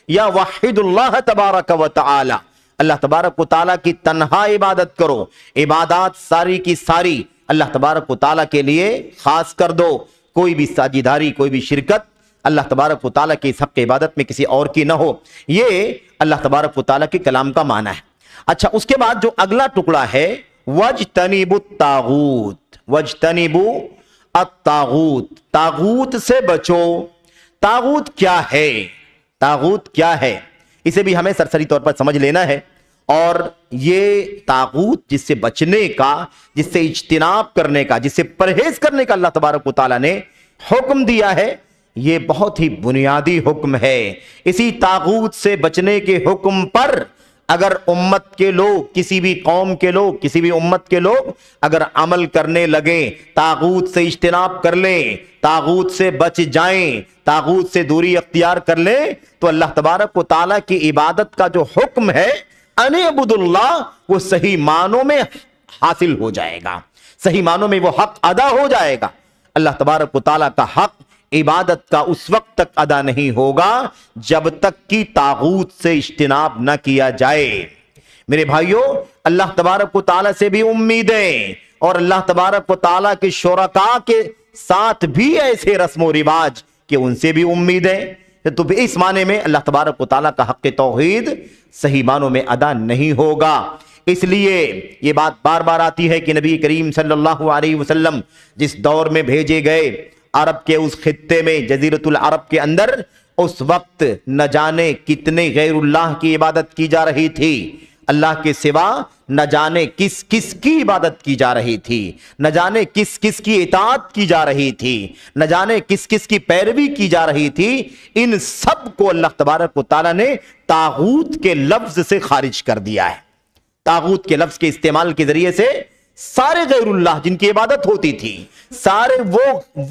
یا وحد اللہ تبارک و تعالی، اللہ تبارک و تعالیٰ کی تنہا عبادت کرو، عبادات ساری کی ساری اللہ تبارک و تعالیٰ کے لیے خاص کر دو، کوئی بھی ساجیداری، کوئی بھی شرکت اللہ تبارک و تعالیٰ کی اس حق عبادت میں کسی اور کی نہ ہو۔ یہ اللہ تبارک و تعالیٰ کے کلام کا معنی ہے۔ اچھا اس کے بعد جو اگلا ٹکڑا ہے وَاجْتَنِبُوا الطَّاغُوتَ، وَاجْتَنِبُوا الطَّاغُوتَ، طاغوت سے بچو۔ طاغوت کیا ہے؟ طاغوت کیا ہے اسے بھی ہمیں سرسری طور پر سمجھ لینا ہے، اور یہ طاغوت جس سے بچنے کا، جس سے اجتناب کرنے کا، جس سے پرہیز کرنے کا اللہ تبارک و تعالیٰ نے حکم دیا ہے، یہ بہت ہی بنیادی حکم ہے۔ اسی طاغوت سے بچنے کے حکم پر اگر امت کے لوگ، کسی بھی قوم کے لوگ، کسی بھی امت کے لوگ اگر عمل کرنے لگیں، طاغوت سے اجتناب کر لیں، طاغوت سے بچ جائیں، طاغوت سے دوری اختیار کر لیں، تو اللہ تبارک و تعالیٰ کی عبادت کا جو حکم ہے ان اعبدوا اللہ، وہ صحیح معنوں میں حاصل ہو جائے گا، صحیح معنوں میں وہ حق ادا ہو جائے گا۔ اللہ تبارک و تعالیٰ کا حق عبادت کا اس وقت تک ادا نہیں ہوگا جب تک کہ طاغوت سے اجتناب نہ کیا جائے۔ میرے بھائیوں، اللہ تبارک و تعالیٰ سے بھی امیدیں اور اللہ تبارک و تعالیٰ کے شرکاء کے ساتھ بھی ایسے رسم و رواج کہ ان سے بھی امیدیں، تو اس معنی میں اللہ تبارک و تعالیٰ کا حق توحید صحیح معنوں میں ادا نہیں ہوگا۔ اس لیے یہ بات بار بار آتی ہے کہ نبی کریم صلی اللہ علیہ وسلم جس دور میں بھیجے گئے، عرب کے اس خطے میں، جزیرۃ العرب کے اندر، اس وقت نہ جانے کتنے غیر اللہ کی عبادت کی جا رہی تھی، اللہ کے سوا نہ جانے کس کس کی عبادت کی جا رہی تھی، نہ جانے کس کس کی اطاعت کی جا رہی تھی، نہ جانے کس کس کی پیروی کی جا رہی تھی۔ ان سب کو اللہ تبارک و تعالیٰ نے طاغوت کے لفظ سے خارج کر دیا ہے۔ طاغوت کے لفظ کے استعمال کے ذریعے سے سارے غیر اللہ جن کی عبادت ہوتی تھی، سارے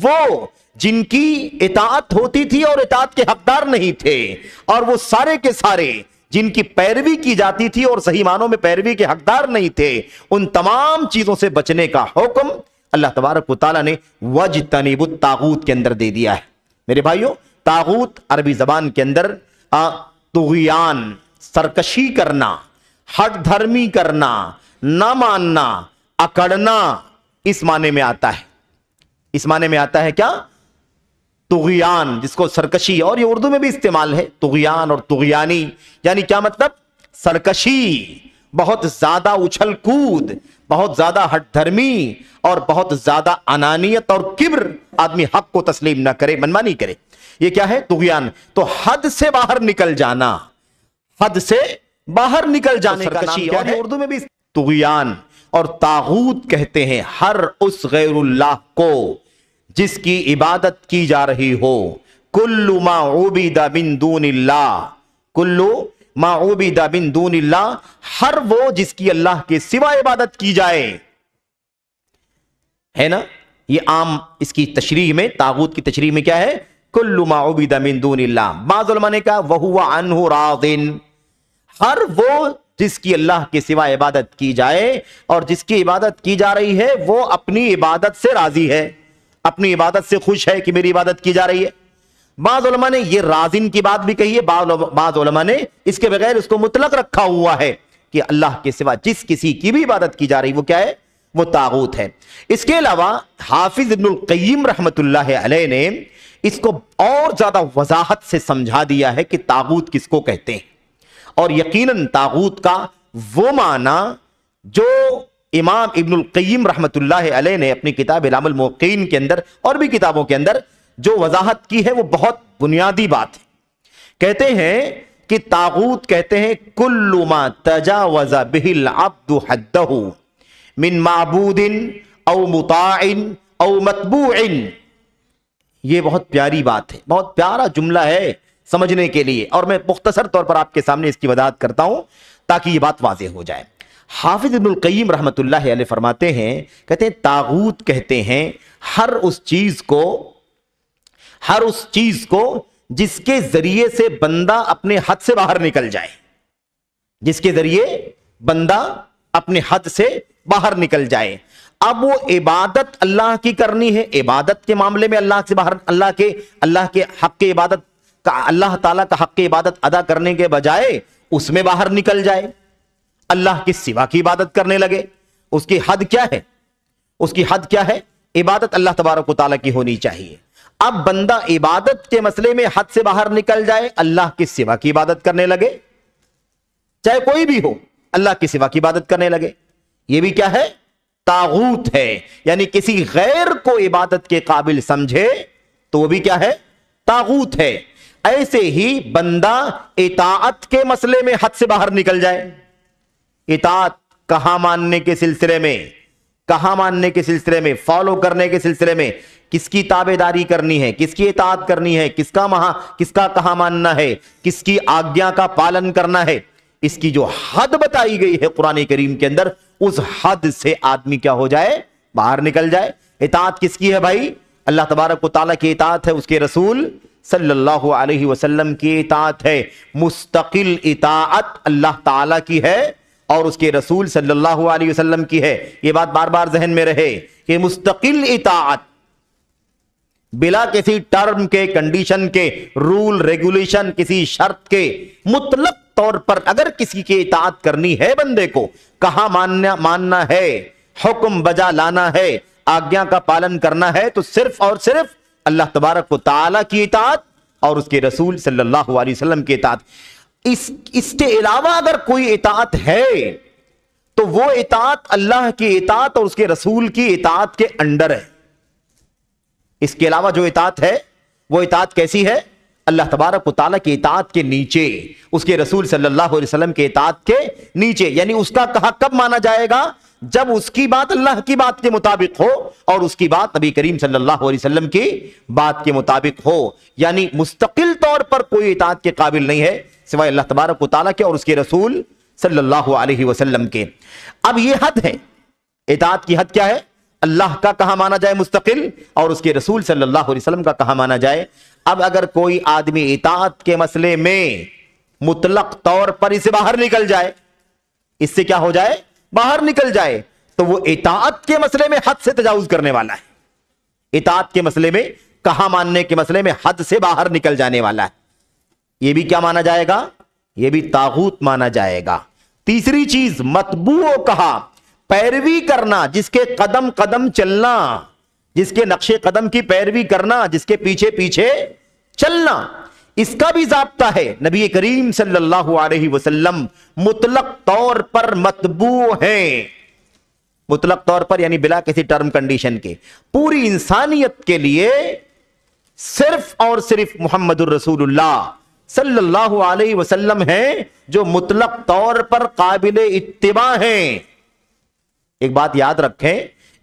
وہ جن کی اطاعت ہوتی تھی اور اطاعت کے حقدار نہیں تھے، اور وہ سارے کے سارے جن کی پیروی کی جاتی تھی اور صحیح معنوں میں پیروی کے حقدار نہیں تھے، ان تمام چیزوں سے بچنے کا حکم اللہ تبارک و تعالیٰ نے وَاجْتَنِبُوا الطَّاغُوتَ کے اندر دے دیا ہے۔ میرے بھائیوں، طاغوت عربی زبان کے اندر طغیان، سرکشی کرنا، ہٹ دھرمی کرنا، نہ ماننا، اکڑنا، اس معنی میں آتا ہے۔ اس معنی میں آتا ہے کیا؟ طغیان، جس کو سرکشی، اور یہ اردو میں بھی استعمال ہے، طغیان اور طغیانی، یعنی کیا مطلب؟ سرکشی، بہت زیادہ اچھل کود، بہت زیادہ ہٹ دھرمی، اور بہت زیادہ انانیت اور کبر، آدمی حق کو تسلیم نہ کرے، منمانی کرے، یہ کیا ہے؟ طغیان۔ تو حد سے باہر نکل جانا، حد سے باہر نکل جانے کا نام کیا ہے؟ اردو میں بھی طغیان۔ اور طاغوت کہتے ہیں ہر اس غیر اللہ کو جس کی عبادت کی جا رہی ہو، کل ما عبد من دون اللہ، کل ما عبد من دون اللہ، ہر وہ جس کی اللہ کے سوا عبادت کی جائے، ہے نا؟ یہ عام اس کی تشریح میں، طاغوت کی تشریح میں کیا ہے؟ کل ما عبد من دون اللہ۔ بعض علماء نے کہا وہو عنہ راض، ہر وہ جس کی اللہ کے سوا عبادت کی جائے اور جس کی عبادت کی جا رہی ہے وہ اپنی عبادت سے راضی ہے، اپنی عبادت سے خوش ہے کہ میری عبادت کی جا رہی ہے۔ بعض علماء نے یہ رازن کی بات بھی کہی ہے، بعض علماء نے اس کے بغیر اس کو مطلق رکھا ہوا ہے کہ اللہ کے سوا جس کسی کی بھی عبادت کی جا رہی وہ کیا ہے؟ وہ طاغوت ہے۔ اس کے علاوہ حافظ ابن القیم رحمت اللہ علیہ نے اس کو اور زیادہ وضاحت سے سمجھا دیا ہے کہ طاغوت کس کو کہتے ہیں، اور یقیناً طاغوت کا وہ معنی جو امام ابن القیم رحمت اللہ علیہ نے اپنی کتاب اعلام الموقعین کے اندر اور بھی کتابوں کے اندر جو وضاحت کی ہے وہ بہت بنیادی بات ہے۔ کہتے ہیں کہ طاغوت کہتے ہیں کل ما تجاوز بہ العبد حدہ من معبود او مطاع او متبوع۔ یہ بہت پیاری بات ہے، بہت پیارا جملہ ہے سمجھنے کے لیے، اور میں مختصر طور پر آپ کے سامنے اس کی وضاحت کرتا ہوں تاکہ یہ بات واضح ہو جائے۔ حافظ ابن القیم رحمت اللہ علیہ فرماتے ہیں، کہتے ہیں طاغوت کہتے ہیں ہر اس چیز کو جس کے ذریعے سے بندہ اپنے حد سے باہر نکل جائے، جس کے ذریعے بندہ اپنے حد سے باہر نکل جائے۔ اب وہ عبادت اللہ کی کرنی ہے، عبادت کے معاملے میں اللہ سے باہر، اللہ کے حق کی عبادت کا، اللہ تعالیٰ کا حق کی عبادت ادا کرنے کے بجائے اس میں باہر نکل جائے، اللہ کے سوا کی عبادت کرنے لگے۔ اس کی حد کیا ہے؟ اس کی حد کیا ہے؟ عبادت اللہ تبارک و تعالیٰ کی ہونی چاہیے۔ اب بندہ عبادت کے مسئلے میں حد سے باہر نکل جائے، اللہ کے سوا کی عبادت کرنے لگے، چاہے کوئی بھی ہو، اللہ کے سوا کی عبادت کرنے لگے، یہ بھی کیا ہے؟ طاغوت ہے۔ یعنی کسی غیر کو عبادت کے قابل سمجھے تو وہ بھی کیا ہے؟ طاغوت ہے۔ ایسے ہی بندہ اطاعت کے مسئلے میں حد سے باہر نکل جائے، اطاعت کہاں ماننے کے سلسلے میں، کہاں ماننے کے سلسلے میں، فالو کرنے کے سلسلے میں، کس کی تابعداری کرنی ہے، کس کی اطاعت کرنی ہے، کس کا کہاں ماننا ہے، کس کی آگیا کا پالن کرنا ہے، اس کی جو حد بتائی گئی ہے قرآن کریم کے اندر، اس حد سے آدمی کیا ہو جائے؟ باہر نکل جائے۔ اطاعت کس کی ہے بھائی؟ اللہ تبارک و تعالیٰ کی اطاعت ہے، اس کے رسول صلی اللہ علیہ وسلم کی اطاعت ہے، مستقل اطاعت اللہ تعالیٰ کی ہے اور اس کے رسول صلی اللہ علیہ وسلم کی ہے۔ یہ بات بار بار ذہن میں رہے کہ مستقل اطاعت بلا کسی ٹرم کے، کنڈیشن کے، رول ریگولیشن، کسی شرط کے، مطلق طور پر اگر کسی کی اطاعت کرنی ہے بندے کو، کہاں ماننا ہے، حکم بجا لانا ہے، آگیا کا پالن کرنا ہے، تو صرف اور صرف اللہ تبارک و تعالی کی اطاعت اور اس کے رسول صلی اللہ علیہ وسلم کی اطاعت۔ اس کے علاوہ اگر کوئی اطاعت ہے تو وہ اطاعت اللہ کی اطاعت اور اس کے رسول کی اطاعت کے انڈر ہے۔ اس کے علاوہ جو اطاعت ہے وہ اطاعت کیسی ہے؟ اللہ تبارک و تعالیٰ کی اطاعت کے نیچے، اس کے رسول صلی اللہ علیہ وسلم کے اطاعت کے نیچے، یعنی اس کا کہا کب مانا جائے گا؟ جب اس کی بات اللہ کی بات کے مطابق ہو اور اس کی بات نبی کریم صلی اللہ علیہ وسلم کی بات کے مطابق ہو، یعنی مستقل طور پر کوئی اطاعت کے قابل نہیں ہے سوائے اللہ تبارک و تعالیٰ کے اور اس کے رسول صلی اللہ علیہ وسلم کے۔ اب یہ حد ہے، اطاعت کی حد کیا ہے؟ اللہ کا کہا مانا جائے مستقل اور اس کے رسول صلی اللہ علیہ وسلم کا کہا مانا جائے۔ اب اگر کوئی آدمی اطاعت کے مسئلے میں مطلق طور پر اسے باہر نکل جائے، اس سے کیا ہو جائے؟ باہر نکل جائے، تو وہ اطاعت کے مسئلے میں حد سے تجاوز کرنے والا ہے۔ اطاعت کے مسئلے میں، کہا ماننے کے مسئلے میں حد سے باہر نکل جانے والا ہے۔ یہ بھی کیا مانا جائے گا؟ یہ بھی طاغوت مانا جائے گا۔ تیسری چیز متبوع کہا، پیروی کرنا، جس کے قدم قدم چلنا، جس کے نقش قدم کی پیروی کرنا، جس کے پیچھے پیچھے چلنا، اس کا بھی ضابطہ ہے۔ نبی کریم صلی اللہ علیہ وسلم مطلق طور پر متبوع ہیں، مطلق طور پر یعنی بلا کسی ٹرم کنڈیشن کے، پوری انسانیت کے لیے صرف اور صرف محمد الرسول اللہ صلی اللہ علیہ وسلم ہیں جو مطلق طور پر قابل اتباع ہیں۔ ایک بات یاد رکھیں،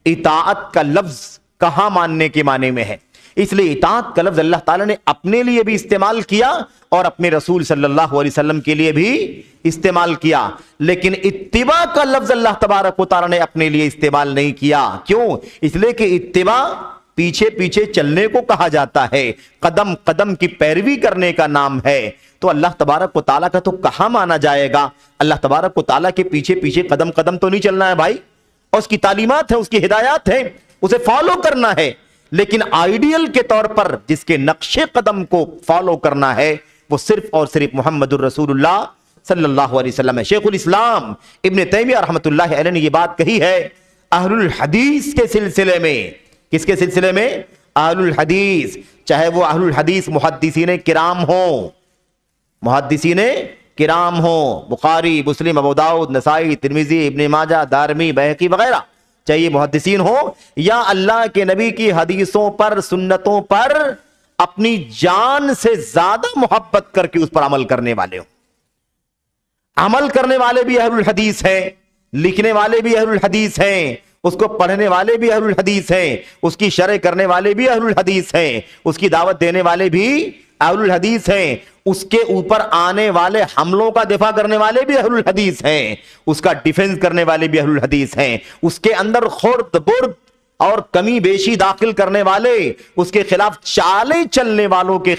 اطاعت کا لفظ کہاں ماننے کے معنی میں ہے، اس لیے اطاعت کا لفظ اللہ تعالیٰ نے اپنے لیے بھی استعمال کیا اور اپنے رسول صلی اللہ علیہ وسلم کے لیے بھی استعمال کیا، لیکن اتباع کا لفظ اللہ تبارک و تعالیٰ نے اپنے لیے استعمال نہیں کیا۔ کیوں؟ اس لیے کہ اتباع پیچھے پیچھے چلنے کو کہا جاتا ہے، قدم قدم کی پیروی کرنے کا نام ہے۔ تو اللہ تبارک و تعالیٰ کا تو کہاں مانا جائے گا؟ اللہ تبارک و تعالیٰ کے پیچھے پیچھے قدم قدم تو نہیں چلنا ہے بھائی، اور اس کی تعلیمات ہیں، اس کی ہدایات ہیں، اسے فالو کرنا ہے، لیکن آئیڈیل کے طور پر جس کے نقش قدم کو فالو کرنا ہے وہ صرف اور صرف محمد الرسول اللہ صلی اللہ علیہ وسلم ہے۔ شیخ الاسلام ابن تیمیہ رحمۃ اللہ علیہ نے یہ بات کہی ہے اہل الحدیث کے سلسلے میں۔ کس کے سلسلے میں؟ اہل الحدیث، چاہے وہ اہل الحدیث محدثین کرام ہوں، محدثین کرام ہوں، بخاری، مسلم، ابو داؤد، نسائی، ترمذی، ابن ماجہ، دارمی، بیہقی وغیرہ، چاہے یہ محدثین ہو یا اللہ کے نبی کی حدیثوں پر، سنتوں پر اپنی جان سے زیادہ محبت کر کے اس پر عمل کرنے والے ہوں۔ عمل کرنے والے بھی اہل الحدیث ہیں، لکھنے والے بھی اہل الحدیث ہیں، اس کو پڑھنے والے بھی اہل الحدیث ہیں، اس کی شرح کرنے والے بھی اہل الحدیث ہیں، اس کی دعوت دینے والے بھی اہل الحدیث ہیں، اس کے اوپر آنے والے حملوں کا دفاع کرنے والے بھی اہل الحدیث ہیں، اس کا ڈیفنس کرنے والے بھی اہل الحدیث ہیں، اس کے اندر خرد برد اور کمی بیشی داخل کرنے والے، اس کے خلاف چالیں چلنے والوں کے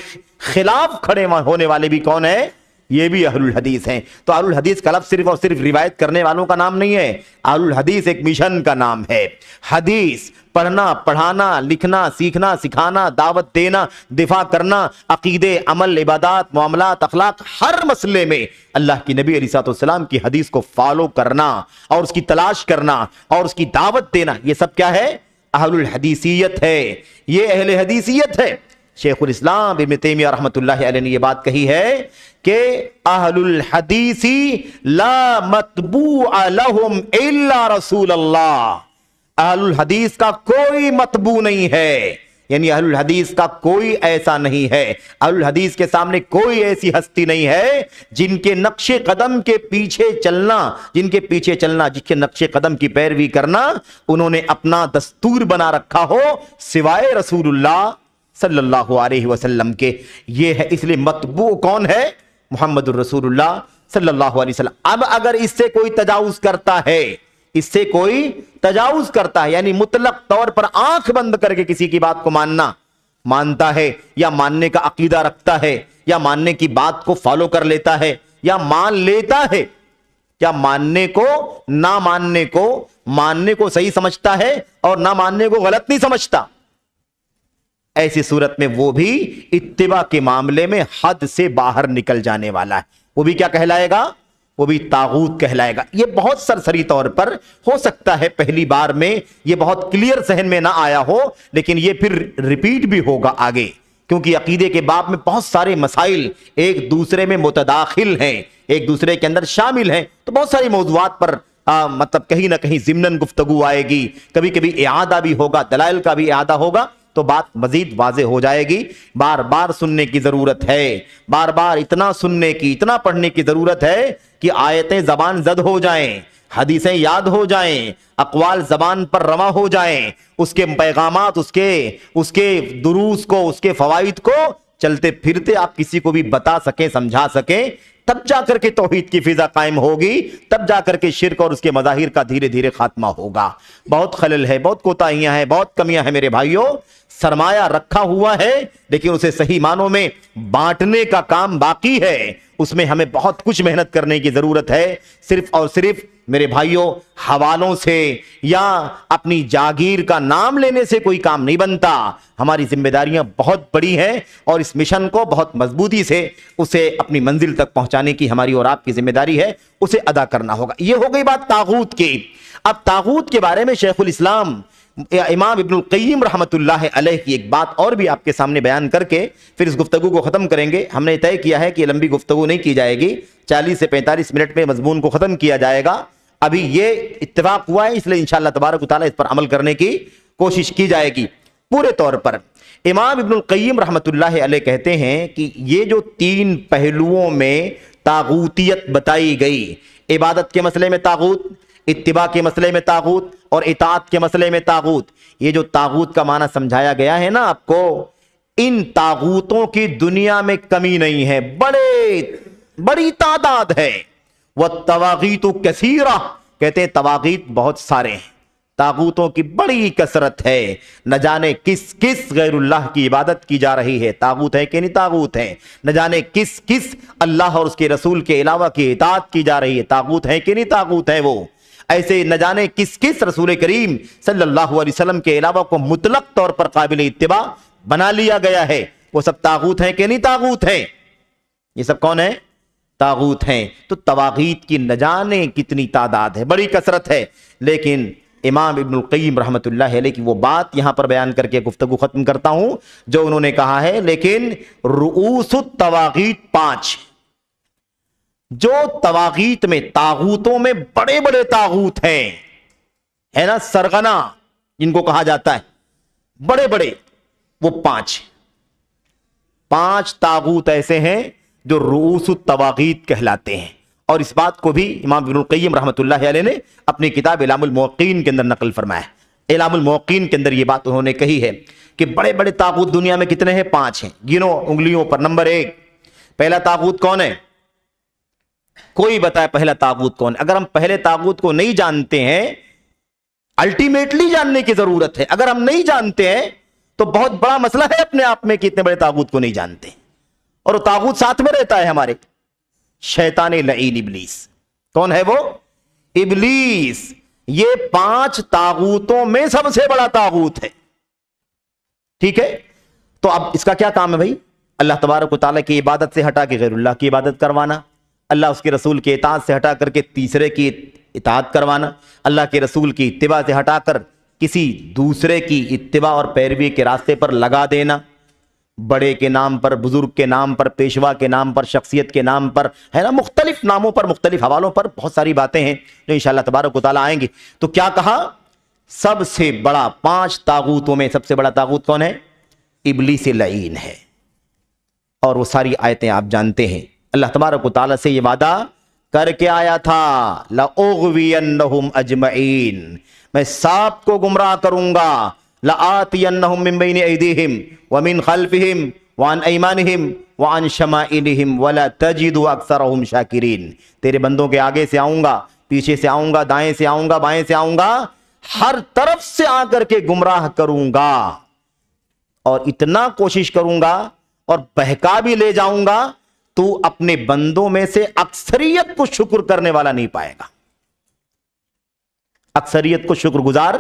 خلاف کھڑے ہونے والے بھی کون ہیں؟ یہ بھی اہل الحدیث ہیں۔ تو اہل الحدیث کا لفظ صرف اور صرف روایت کرنے والوں کا نام نہیں ہے، اہل الحدیث ایک مشن کا نام ہے۔ حدیث پڑھنا، پڑھانا، لکھنا، سیکھنا، سکھانا، دعوت دینا، دفاع کرنا، عقیدے، عمل، عبادات، معاملات، اخلاق، ہر مسئلے میں اللہ کی نبی علیہ السلام کی حدیث کو فالو کرنا اور اس کی تلاش کرنا اور اس کی دعوت دینا، یہ سب کیا ہے؟ اہل الحدیثیت ہے، یہ اہل حدیثیت ہے۔ شیخ الاسلام ابن تیمیہ رحمۃ اللہ علیہ نے یہ بات کہی ہے کہ اہل الحدیث لا متبوع لهم الا رسول اللہ، اہل الحدیث کا کوئی متبوع نہیں ہے، یعنی اہل الحدیث کا کوئی ایسا نہیں ہے، اہل الحدیث کے سامنے کوئی ایسی ہستی نہیں ہے جن کے نقش قدم کے پیچھے چلنا، جن کے پیچھے چلنا، جن کے نقش قدم کی پیروی کرنا انہوں نے اپنا دستور بنا رکھا ہو سوائے رسول اللہ صلی اللہ علیہ وسلم کے۔ یہ ہے، اس لیے متبوع کون ہے؟ محمد الرسول اللہ صلی اللہ علیہ وسلم۔ اب اگر اس سے کوئی تجاوز کرتا ہے، اس سے کوئی تجاوز کرتا ہے، یعنی مطلق طور پر آنکھ بند کر کے کسی کی بات کو مانتا ہے یا ماننے کا عقیدہ رکھتا ہے یا ماننے کی بات کو فالو کر لیتا ہے یا مان لیتا ہے یا ماننے کو نہ ماننے کو صحیح سمجھتا ہے اور نہ ماننے کو غلط نہیں سمجھتا، ایسی صورت میں وہ بھی اتباع کے معاملے میں حد سے باہر نکل جانے والا ہے۔ وہ بھی کیا کہلائے گا؟ وہ بھی طاغوت کہلائے گا۔ یہ بہت سرسری طور پر ہو سکتا ہے پہلی بار میں یہ بہت کلیئر ذہن میں نہ آیا ہو، لیکن یہ پھر ریپیٹ بھی ہوگا آگے، کیونکہ عقیدے کے باب میں بہت سارے مسائل ایک دوسرے میں متداخل ہیں، ایک دوسرے کے اندر شامل ہیں، تو بہت ساری موضوعات پر مطلب کہیں نہ کہیں ضمناً گفتگو آئے گی، کبھی کبھی اعادہ بھی ہوگا، دلائل کا بھی اعادہ ہوگا، تو بات مزید واضح ہو جائے گی۔ بار بار سننے کی ضرورت ہے، بار بار اتنا سننے کی، اتنا پڑھنے کی ضرورت ہے کہ آیتیں زبان زد ہو جائیں، حدیثیں یاد ہو جائیں، اقوال زبان پر رواں ہو جائیں، اس کے پیغامات، اس کے دروس کو، اس کے فوائد کو چلتے پھرتے آپ کسی کو بھی بتا سکیں، سمجھا سکیں، تب جا کر کے توحید کی فضا قائم ہوگی، تب جا کر کے شرک اور اس کے مظاہر کا دھیرے دھیرے خاتمہ ہوگا۔ بہت خلل ہے، بہت کوتاہیاں ہیں، بہت کمیاں ہیں میرے بھائیوں۔ سرمایہ رکھا ہوا ہے لیکن اسے صحیح معنوں میں بانٹنے کا کام باقی ہے، اس میں ہمیں بہت کچھ محنت کرنے کی ضرورت ہے۔ صرف اور صرف میرے بھائیوں حوالوں سے یا اپنی جاگیر کا نام لینے سے کوئی کام نہیں بنتا، ہماری ذمہ داریاں بہت بڑی ہیں اور اس مشن کو بہت مضبوطی سے اسے اپنی منزل تک پہنچانے کی ہماری اور آپ کی ذمہ داری ہے، اسے ادا کرنا ہوگا۔ یہ ہو گئی بات طاغوت کی۔ اب طاغوت کے بارے میں شیخ الاسلام امام ابن القیم رحمۃ اللہ علیہ کی ایک بات اور بھی آپ کے سامنے بیان کر کے پھر اس گفتگو کو ختم کریں گے۔ ہم نے طے کیا ہے کہ یہ لمبی گفتگو نہیں کی جائے گی، 40 سے 45 منٹ میں مضمون کو ختم کیا جائے گا۔ ابھی یہ اتفاق ہوا ہے، اس لیے انشاءاللہ تبارک و تعالیٰ اس پر عمل کرنے کی کوشش کی جائے گی پورے طور پر۔ امام ابن القیم رحمۃ اللہ علیہ کہتے ہیں کہ یہ جو 3 پہلوؤں میں طاغوتیت بتائی گئی، عبادت کے مسئلے میں طاغوت، اتباع کے مسئلے میں طاغوت اور اطاعت کے مسئلے میں طاغوت، یہ جو طاغوت کا معنی سمجھایا گیا ہے نا آپ کو، ان طاغوتوں کی دنیا میں کمی نہیں ہے، بڑی تعداد ہے۔ والطواغیت کثیرہ، کہتے ہیں طواغیت بہت سارے ہیں، طاغوتوں کی بڑی کثرت ہے، نہ جانے کس کس غیر اللہ کی عبادت کی جا رہی ہے، طاغوت ہے کہ نہیں طاغوت ہے، نہ جانے کس کس اللہ اور اس کے رسول کے علاوہ کی اطاعت کی جا رہی ہے، طاغوت ہے کہ نہیں طاغوت ہے وہ، ایسے نہ جانے کس کس رسول کریم صلی اللہ علیہ وسلم کے علاوہ کو مطلق طور پر قابل اتباع بنا لیا گیا ہے، وہ سب طاغوت ہیں کہ نہیں طاغوت ہیں؟ یہ سب کون ہیں؟ طاغوت ہیں۔ تو طواغیت کی نہ جانے کتنی تعداد ہے، بڑی کثرت ہے، لیکن امام ابن القیم رحمۃ اللہ علیہ کی وہ بات یہاں پر بیان کر کے گفتگو ختم کرتا ہوں جو انہوں نے کہا ہے، لیکن رؤوس الطواغیت 5، جو طواغیت میں، طاغوتوں میں بڑے بڑے طاغوت ہیں، ہے نا، سرغنا جن کو کہا جاتا ہے، بڑے بڑے، وہ 5 طاغوت ایسے ہیں جو رؤوس الطواغیت کہلاتے ہیں۔ اور اس بات کو بھی امام ابن القیم رحمۃ اللہ علیہ نے اپنی کتاب اعلام الموقعین کے اندر نقل فرمایا ہے۔ اعلام الموقعین کے اندر یہ بات انہوں نے کہی ہے کہ بڑے بڑے طاغوت دنیا میں کتنے ہیں؟ 5 ہیں، گنو انگلیوں پر۔ نمبر 1، پہلا طاغوت کون ہے؟ کوئی بتائے پہلا طاغوت کون ہے؟ اگر ہم پہلے طاغوت کو نہیں جانتے ہیں، الٹیمیٹلی جاننے کی ضرورت ہے، اگر ہم نہیں جانتے ہیں تو بہت بڑا مسئلہ ہے اپنے آپ میں کہ اتنے بڑے طاغوت کو نہیں جانتے، اور وہ طاغوت ساتھ میں رہتا ہے ہمارے، شیطان لعین ابلیس۔ کون ہے وہ؟ ابلیس۔ یہ 5 طاغوتوں میں سب سے بڑا طاغوت ہے، ٹھیک ہے؟ تو اب اس کا کیا کام ہے بھائی؟ اللہ تبارک و تعالیٰ کی عبادت سے ہٹا کے غیر اللہ کی عبادت کروانا، اللہ اس کے رسول کی اطاعت سے ہٹا کر کے تیسرے کی اطاعت کروانا، اللہ کے رسول کی اتباع سے ہٹا کر کسی دوسرے کی اتباع اور پیروی کے راستے پر لگا دینا، بڑے کے نام پر، بزرگ کے نام پر، پیشوا کے نام پر، شخصیت کے نام پر، ہے نا، مختلف ناموں پر، مختلف حوالوں پر بہت ساری باتیں ہیں جو انشاءاللہ تبارک و تعالیٰ آئیں گی۔ تو کیا کہا؟ سب سے بڑا 5 طاغوتوں میں سب سے بڑا طاغوت کون ہے؟ ابلیس لعین ہے۔ اور وہ ساری آیتیں آپ جانتے ہیں، اللہ تبارک و تعالیٰ سے یہ وعدہ کر کے آیا تھا، لَأُغْوِيَنَّهُمْ أَجْمَعِينَ، میں سب کو گمراہ کروں گا، لَآتِيَنَّهُمْ مِنْ بَيْنِ أَيْدِيهِمْ وَمِنْ خَلْفِهِمْ وَعَنْ أَيْمَانِهِمْ وَعَنْ شَمَائِلِهِمْ وَلَا تَجِدُ أَكْثَرَهُمْ شَاكِرِينَ، تیرے بندوں کے آگے سے آؤں گا، پیچھے سے آؤں گا، دائیں سے آؤں گا، بائیں سے آؤں گا، ہر طرف سے آ کر کے گمراہ کروں گا، اور اتنا کوشش کروں گا اور بہکا بھی لے جاؤں گا، تو اپنے بندوں میں سے اکثریت کو شکر کرنے والا نہیں پائے گا، اکثریت کو شکر گزار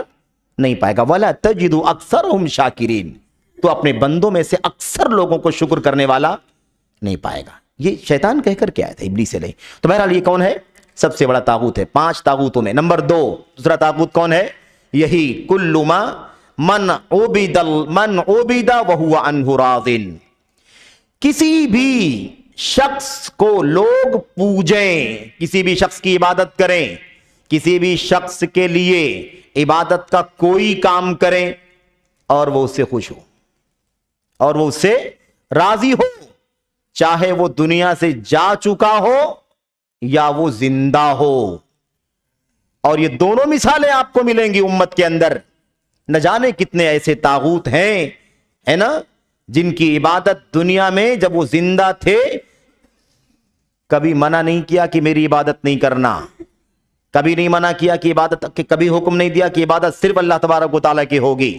نہیں پائے گا۔ وَلَا تَجِدُ أَكْثَرَهُمْ شَاكِرِينَ، تو اپنے بندوں میں سے اکثر لوگوں کو شکر کرنے والا نہیں پائے گا۔ یہ شیطان کہہ کر کے آیا تھا، ابلیس علیہ۔ تو بہرحال یہ کون ہے؟ سب سے بڑا طاغوت ہے 5 طاغوتوں میں۔ نمبر 2 دوسرا طاغوت کون ہے؟ یہی کل ما من عبد وهو عنہ راض، کسی بھی شخص کو لوگ پوجیں، کسی بھی شخص کی عبادت کریں، کسی بھی شخص کے لیے عبادت کا کوئی کام کریں اور وہ اس سے خوش ہو اور وہ اس سے راضی ہو، چاہے وہ دنیا سے جا چکا ہو یا وہ زندہ ہو۔ اور یہ دونوں مثالیں آپ کو ملیں گی امت کے اندر۔ نہ جانے کتنے ایسے طاغوت ہیں، ہے نا، جن کی عبادت دنیا میں جب وہ زندہ تھے کبھی منع نہیں کیا کہ میری عبادت نہیں کرنا، کبھی نہیں منع کیا کہ عبادت، کبھی حکم نہیں دیا کہ عبادت صرف اللہ تبارک و تعالیٰ کی ہوگی،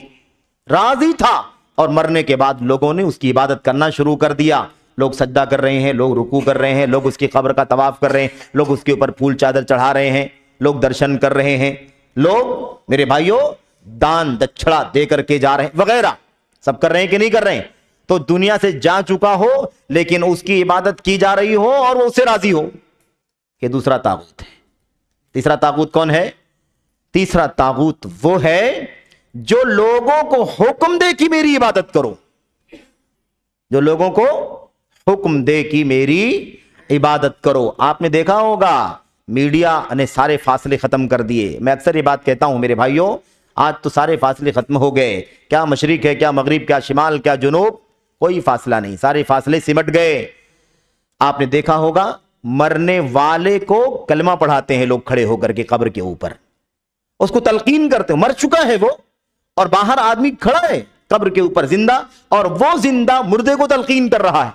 راضی تھا۔ اور مرنے کے بعد لوگوں نے اس کی عبادت کرنا شروع کر دیا، لوگ سجدہ کر رہے ہیں، لوگ رکوع کر رہے ہیں، لوگ اس کی قبر کا طواف کر رہے ہیں، لوگ اس کے اوپر پھول چادر چڑھا رہے ہیں، لوگ درشن کر رہے ہیں، لوگ میرے بھائیوں دان دچھڑا دے کر کے جا رہے ہیں وغیرہ، سب کر رہے ہیں کہ نہیں کر رہے ہیں؟ تو دنیا سے جا چکا ہو لیکن اس کی عبادت کی جا رہی ہو اور وہ اس سے راضی ہو، یہ دوسرا طاغوت ہے۔ تیسرا طاغوت کون ہے؟ تیسرا طاغوت وہ ہے جو لوگوں کو حکم دے کہ میری عبادت کرو، جو لوگوں کو حکم دے کہ میری عبادت کرو۔ آپ نے دیکھا ہوگا میڈیا نے سارے فاصلے ختم کر دیے۔ میں اکثر یہ بات کہتا ہوں میرے بھائیوں، آج تو سارے فاصلے ختم ہو گئے، کیا مشرق ہے، کیا مغرب، کیا شمال، کیا جنوب، کوئی فاصلہ نہیں، سارے فاصلے سمٹ گئے۔ آپ نے دیکھا ہوگا مرنے والے کو کلمہ پڑھاتے ہیں لوگ کھڑے ہو کر کے قبر کے اوپر، اس کو تلقین کرتے ہیں، مر چکا ہے وہ اور باہر آدمی کھڑا ہے قبر کے اوپر زندہ، اور وہ زندہ مردے کو تلقین کر رہا ہے۔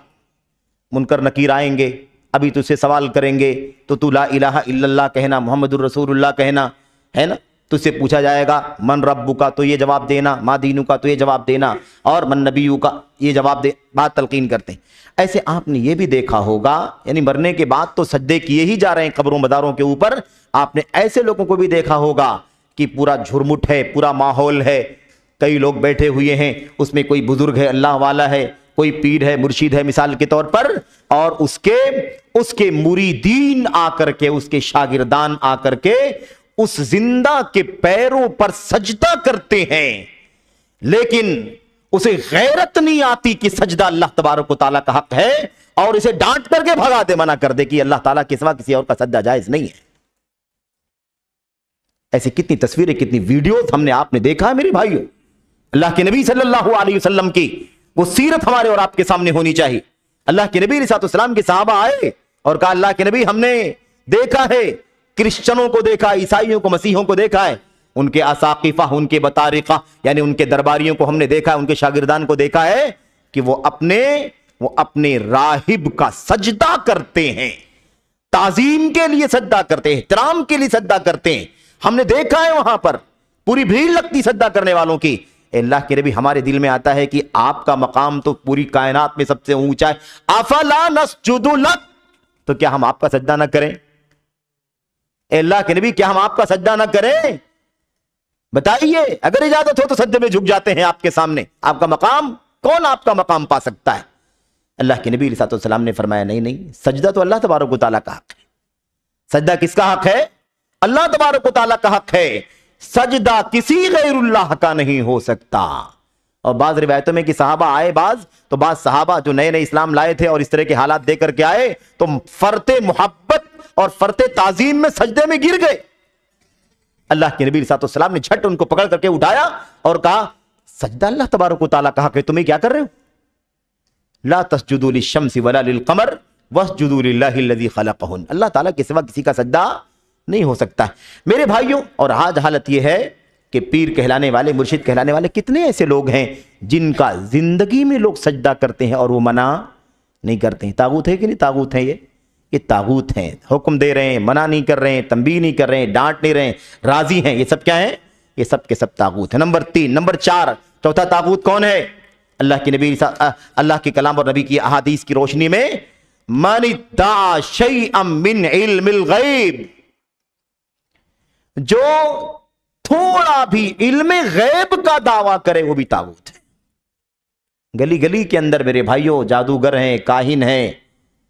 منکر نکیر آئیں گے، ابھی تجھ سے سوال کریں گے تو لا الہ الا اللہ کہنا، محمد الرسول اللہ کہنا، ہے نا، تجھ سے پوچھا جائے گا من ربک کا، تو یہ جواب دینا، ما دینک کا، تو یہ جواب دینا، اور من نبیک کا، یہ جواب دے، بات تلقین کرتے ہیں۔ ایسے آپ نے یہ بھی دیکھا ہوگا، یعنی مرنے کے بعد تو سجدے کیے ہی جا رہے ہیں قبروں مداروں کے اوپر، آپ نے ایسے لوگوں کو بھی دیکھا ہوگا کہ پورا جھرمٹ ہے، پورا ماحول ہے، کئی لوگ بیٹھے ہوئے ہیں، اس میں کوئی بزرگ ہے، اللہ والا ہے، کوئی پیر ہے، مرشید ہے مثال کے طور پر، اور اس کے مریدین آ کر کے، اس کے شاگردان آ کر کے اس زندہ کے پیروں پر سجدہ کرتے ہیں، لیکن اسے غیرت نہیں آتی کہ سجدہ اللہ تبارک و تعالیٰ کا حق ہے، اور اسے ڈانٹ کر کے بھگا دے، منع کر دے کہ اللہ تعالیٰ کے سوا کسی اور کا سجدہ جائز نہیں ہے۔ ایسی کتنی تصویریں، کتنی ویڈیوز ہم نے آپ نے دیکھا ہے میرے بھائیوں۔ اللہ کے نبی صلی اللہ علیہ وسلم کی وہ سیرت ہمارے اور آپ کے سامنے ہونی چاہیے۔ اللہ کے نبی علیہ السلام کے صحابہ آئے اور کہا اللہ کے نبی ہم نے دیکھا ہے، کرسچنوں کو دیکھا، عیسائیوں کو، مسیحوں کو دیکھا ہے، ان کے اساقفہ، ان کے بطارقہ، یعنی ان کے درباریوں کو ہم نے دیکھا ہے، ان کے شاگردان کو دیکھا ہے کہ وہ اپنے راہب کا سجدہ کرتے ہیں، تعظیم کے لیے سجدہ کرتے ہیں، احترام کے لیے سجدہ کرتے ہیں۔ ہم نے دیکھا ہے وہاں پر پوری بھیڑ لگتی سجدہ کرنے والوں کی۔ اللہ کے نبی ہمارے دل میں آتا ہے کہ آپ کا مقام تو پوری کائنات میں سب سے اونچا ہے، افلا نسجد لک، تو کیا ہم آپ کا سجدہ نہ کریں؟ اے اللہ کے نبی کیا ہم آپ کا سجدہ نہ کریں؟ بتائیے، اگر اجازت ہو تو سجدے میں جھک جاتے ہیں آپ کے سامنے، آپ کا مقام، کون آپ کا مقام پا سکتا ہے؟ اللہ کے نبی علیہ السلام نے فرمایا نہیں، سجدہ تو اللہ تبارک و تعالیٰ کا حق ہے۔ سجدہ کس کا حق ہے؟ اللہ تبارک و تعالیٰ کا حق ہے، سجدہ کسی غیر اللہ کا نہیں ہو سکتا۔ اور بعض روایتوں میں کہ صحابہ آئے، بعض صحابہ جو نئے اسلام لائے تھے اور اس طرح کے حالات دے کر کے آئے تو فرط محبت اور فرط تعظیم میں سجدے میں گر گئے۔ اللہ کے نبی علیہ السلام نے جھٹ ان کو پکڑ کر کے اٹھایا اور کہا سجدہ اللہ تبارک و تعالیٰ کا حق ہے، تمہیں کیا کر رہے ہو؟ لا تسجدوا للشمس ولا للقمر واسجدوا للہ الذی خلقہن، اللہ تعالیٰ کے سوا کسی کا سجدہ نہیں ہو سکتا میرے بھائیوں۔ اور آج حالت یہ ہے کہ پیر کہلانے والے، مرشد کہلانے والے کتنے ایسے لوگ ہیں جن کا زندگی میں لوگ سجدہ کرتے ہیں اور وہ منع نہیں کرتے ہیں۔ طاغوت ہے کہ نہیں طاغوت ہیں؟ یہ طاغوت ہیں، حکم دے رہے ہیں، منع نہیں کر رہے ہیں، تنبیہ نہیں کر رہے ہیں، ڈانٹ نہیں رہے ہیں، راضی ہیں، یہ سب کیا ہیں؟ یہ سب کے سب طاغوت ہیں۔ نمبر 3، نمبر 4، چوتھا طاغوت کون ہے؟ اللہ کے نبی، اللہ کے کلام اور نبی کی احادیث کی روشنی میں، من ادعى شيئا من علم الغیب، جو تھوڑا بھی علم غیب کا دعویٰ کرے وہ بھی طاغوت ہے۔ گلی گلی کے اندر میرے بھائیوں جادوگر ہیں، کاہن ہیں،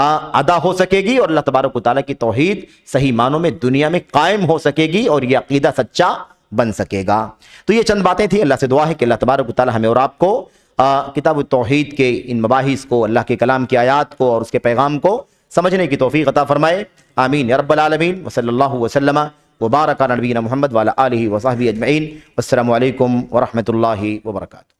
ادا ہو سکے گی اور اللہ تبارک و تعالیٰ کی توحید صحیح معنوں میں دنیا میں قائم ہو سکے گی اور یہ عقیدہ سچا بن سکے گا۔ تو یہ چند باتیں تھیں۔ اللہ سے دعا ہے کہ اللہ تبارک و تعالیٰ ہمیں اور آپ کو کتاب التوحید کے ان مباحث کو، اللہ کے کلام کی آیات کو اور اس کے پیغام کو سمجھنے کی توفیق عطا فرمائے، آمین یا رب العالمین۔ وصلی اللہ وسلم وبارک علی نبینا محمد وعلی آلہ وصحبہ اجمعین۔ السلام علیکم ورحمۃ اللہ وبرکاتہ۔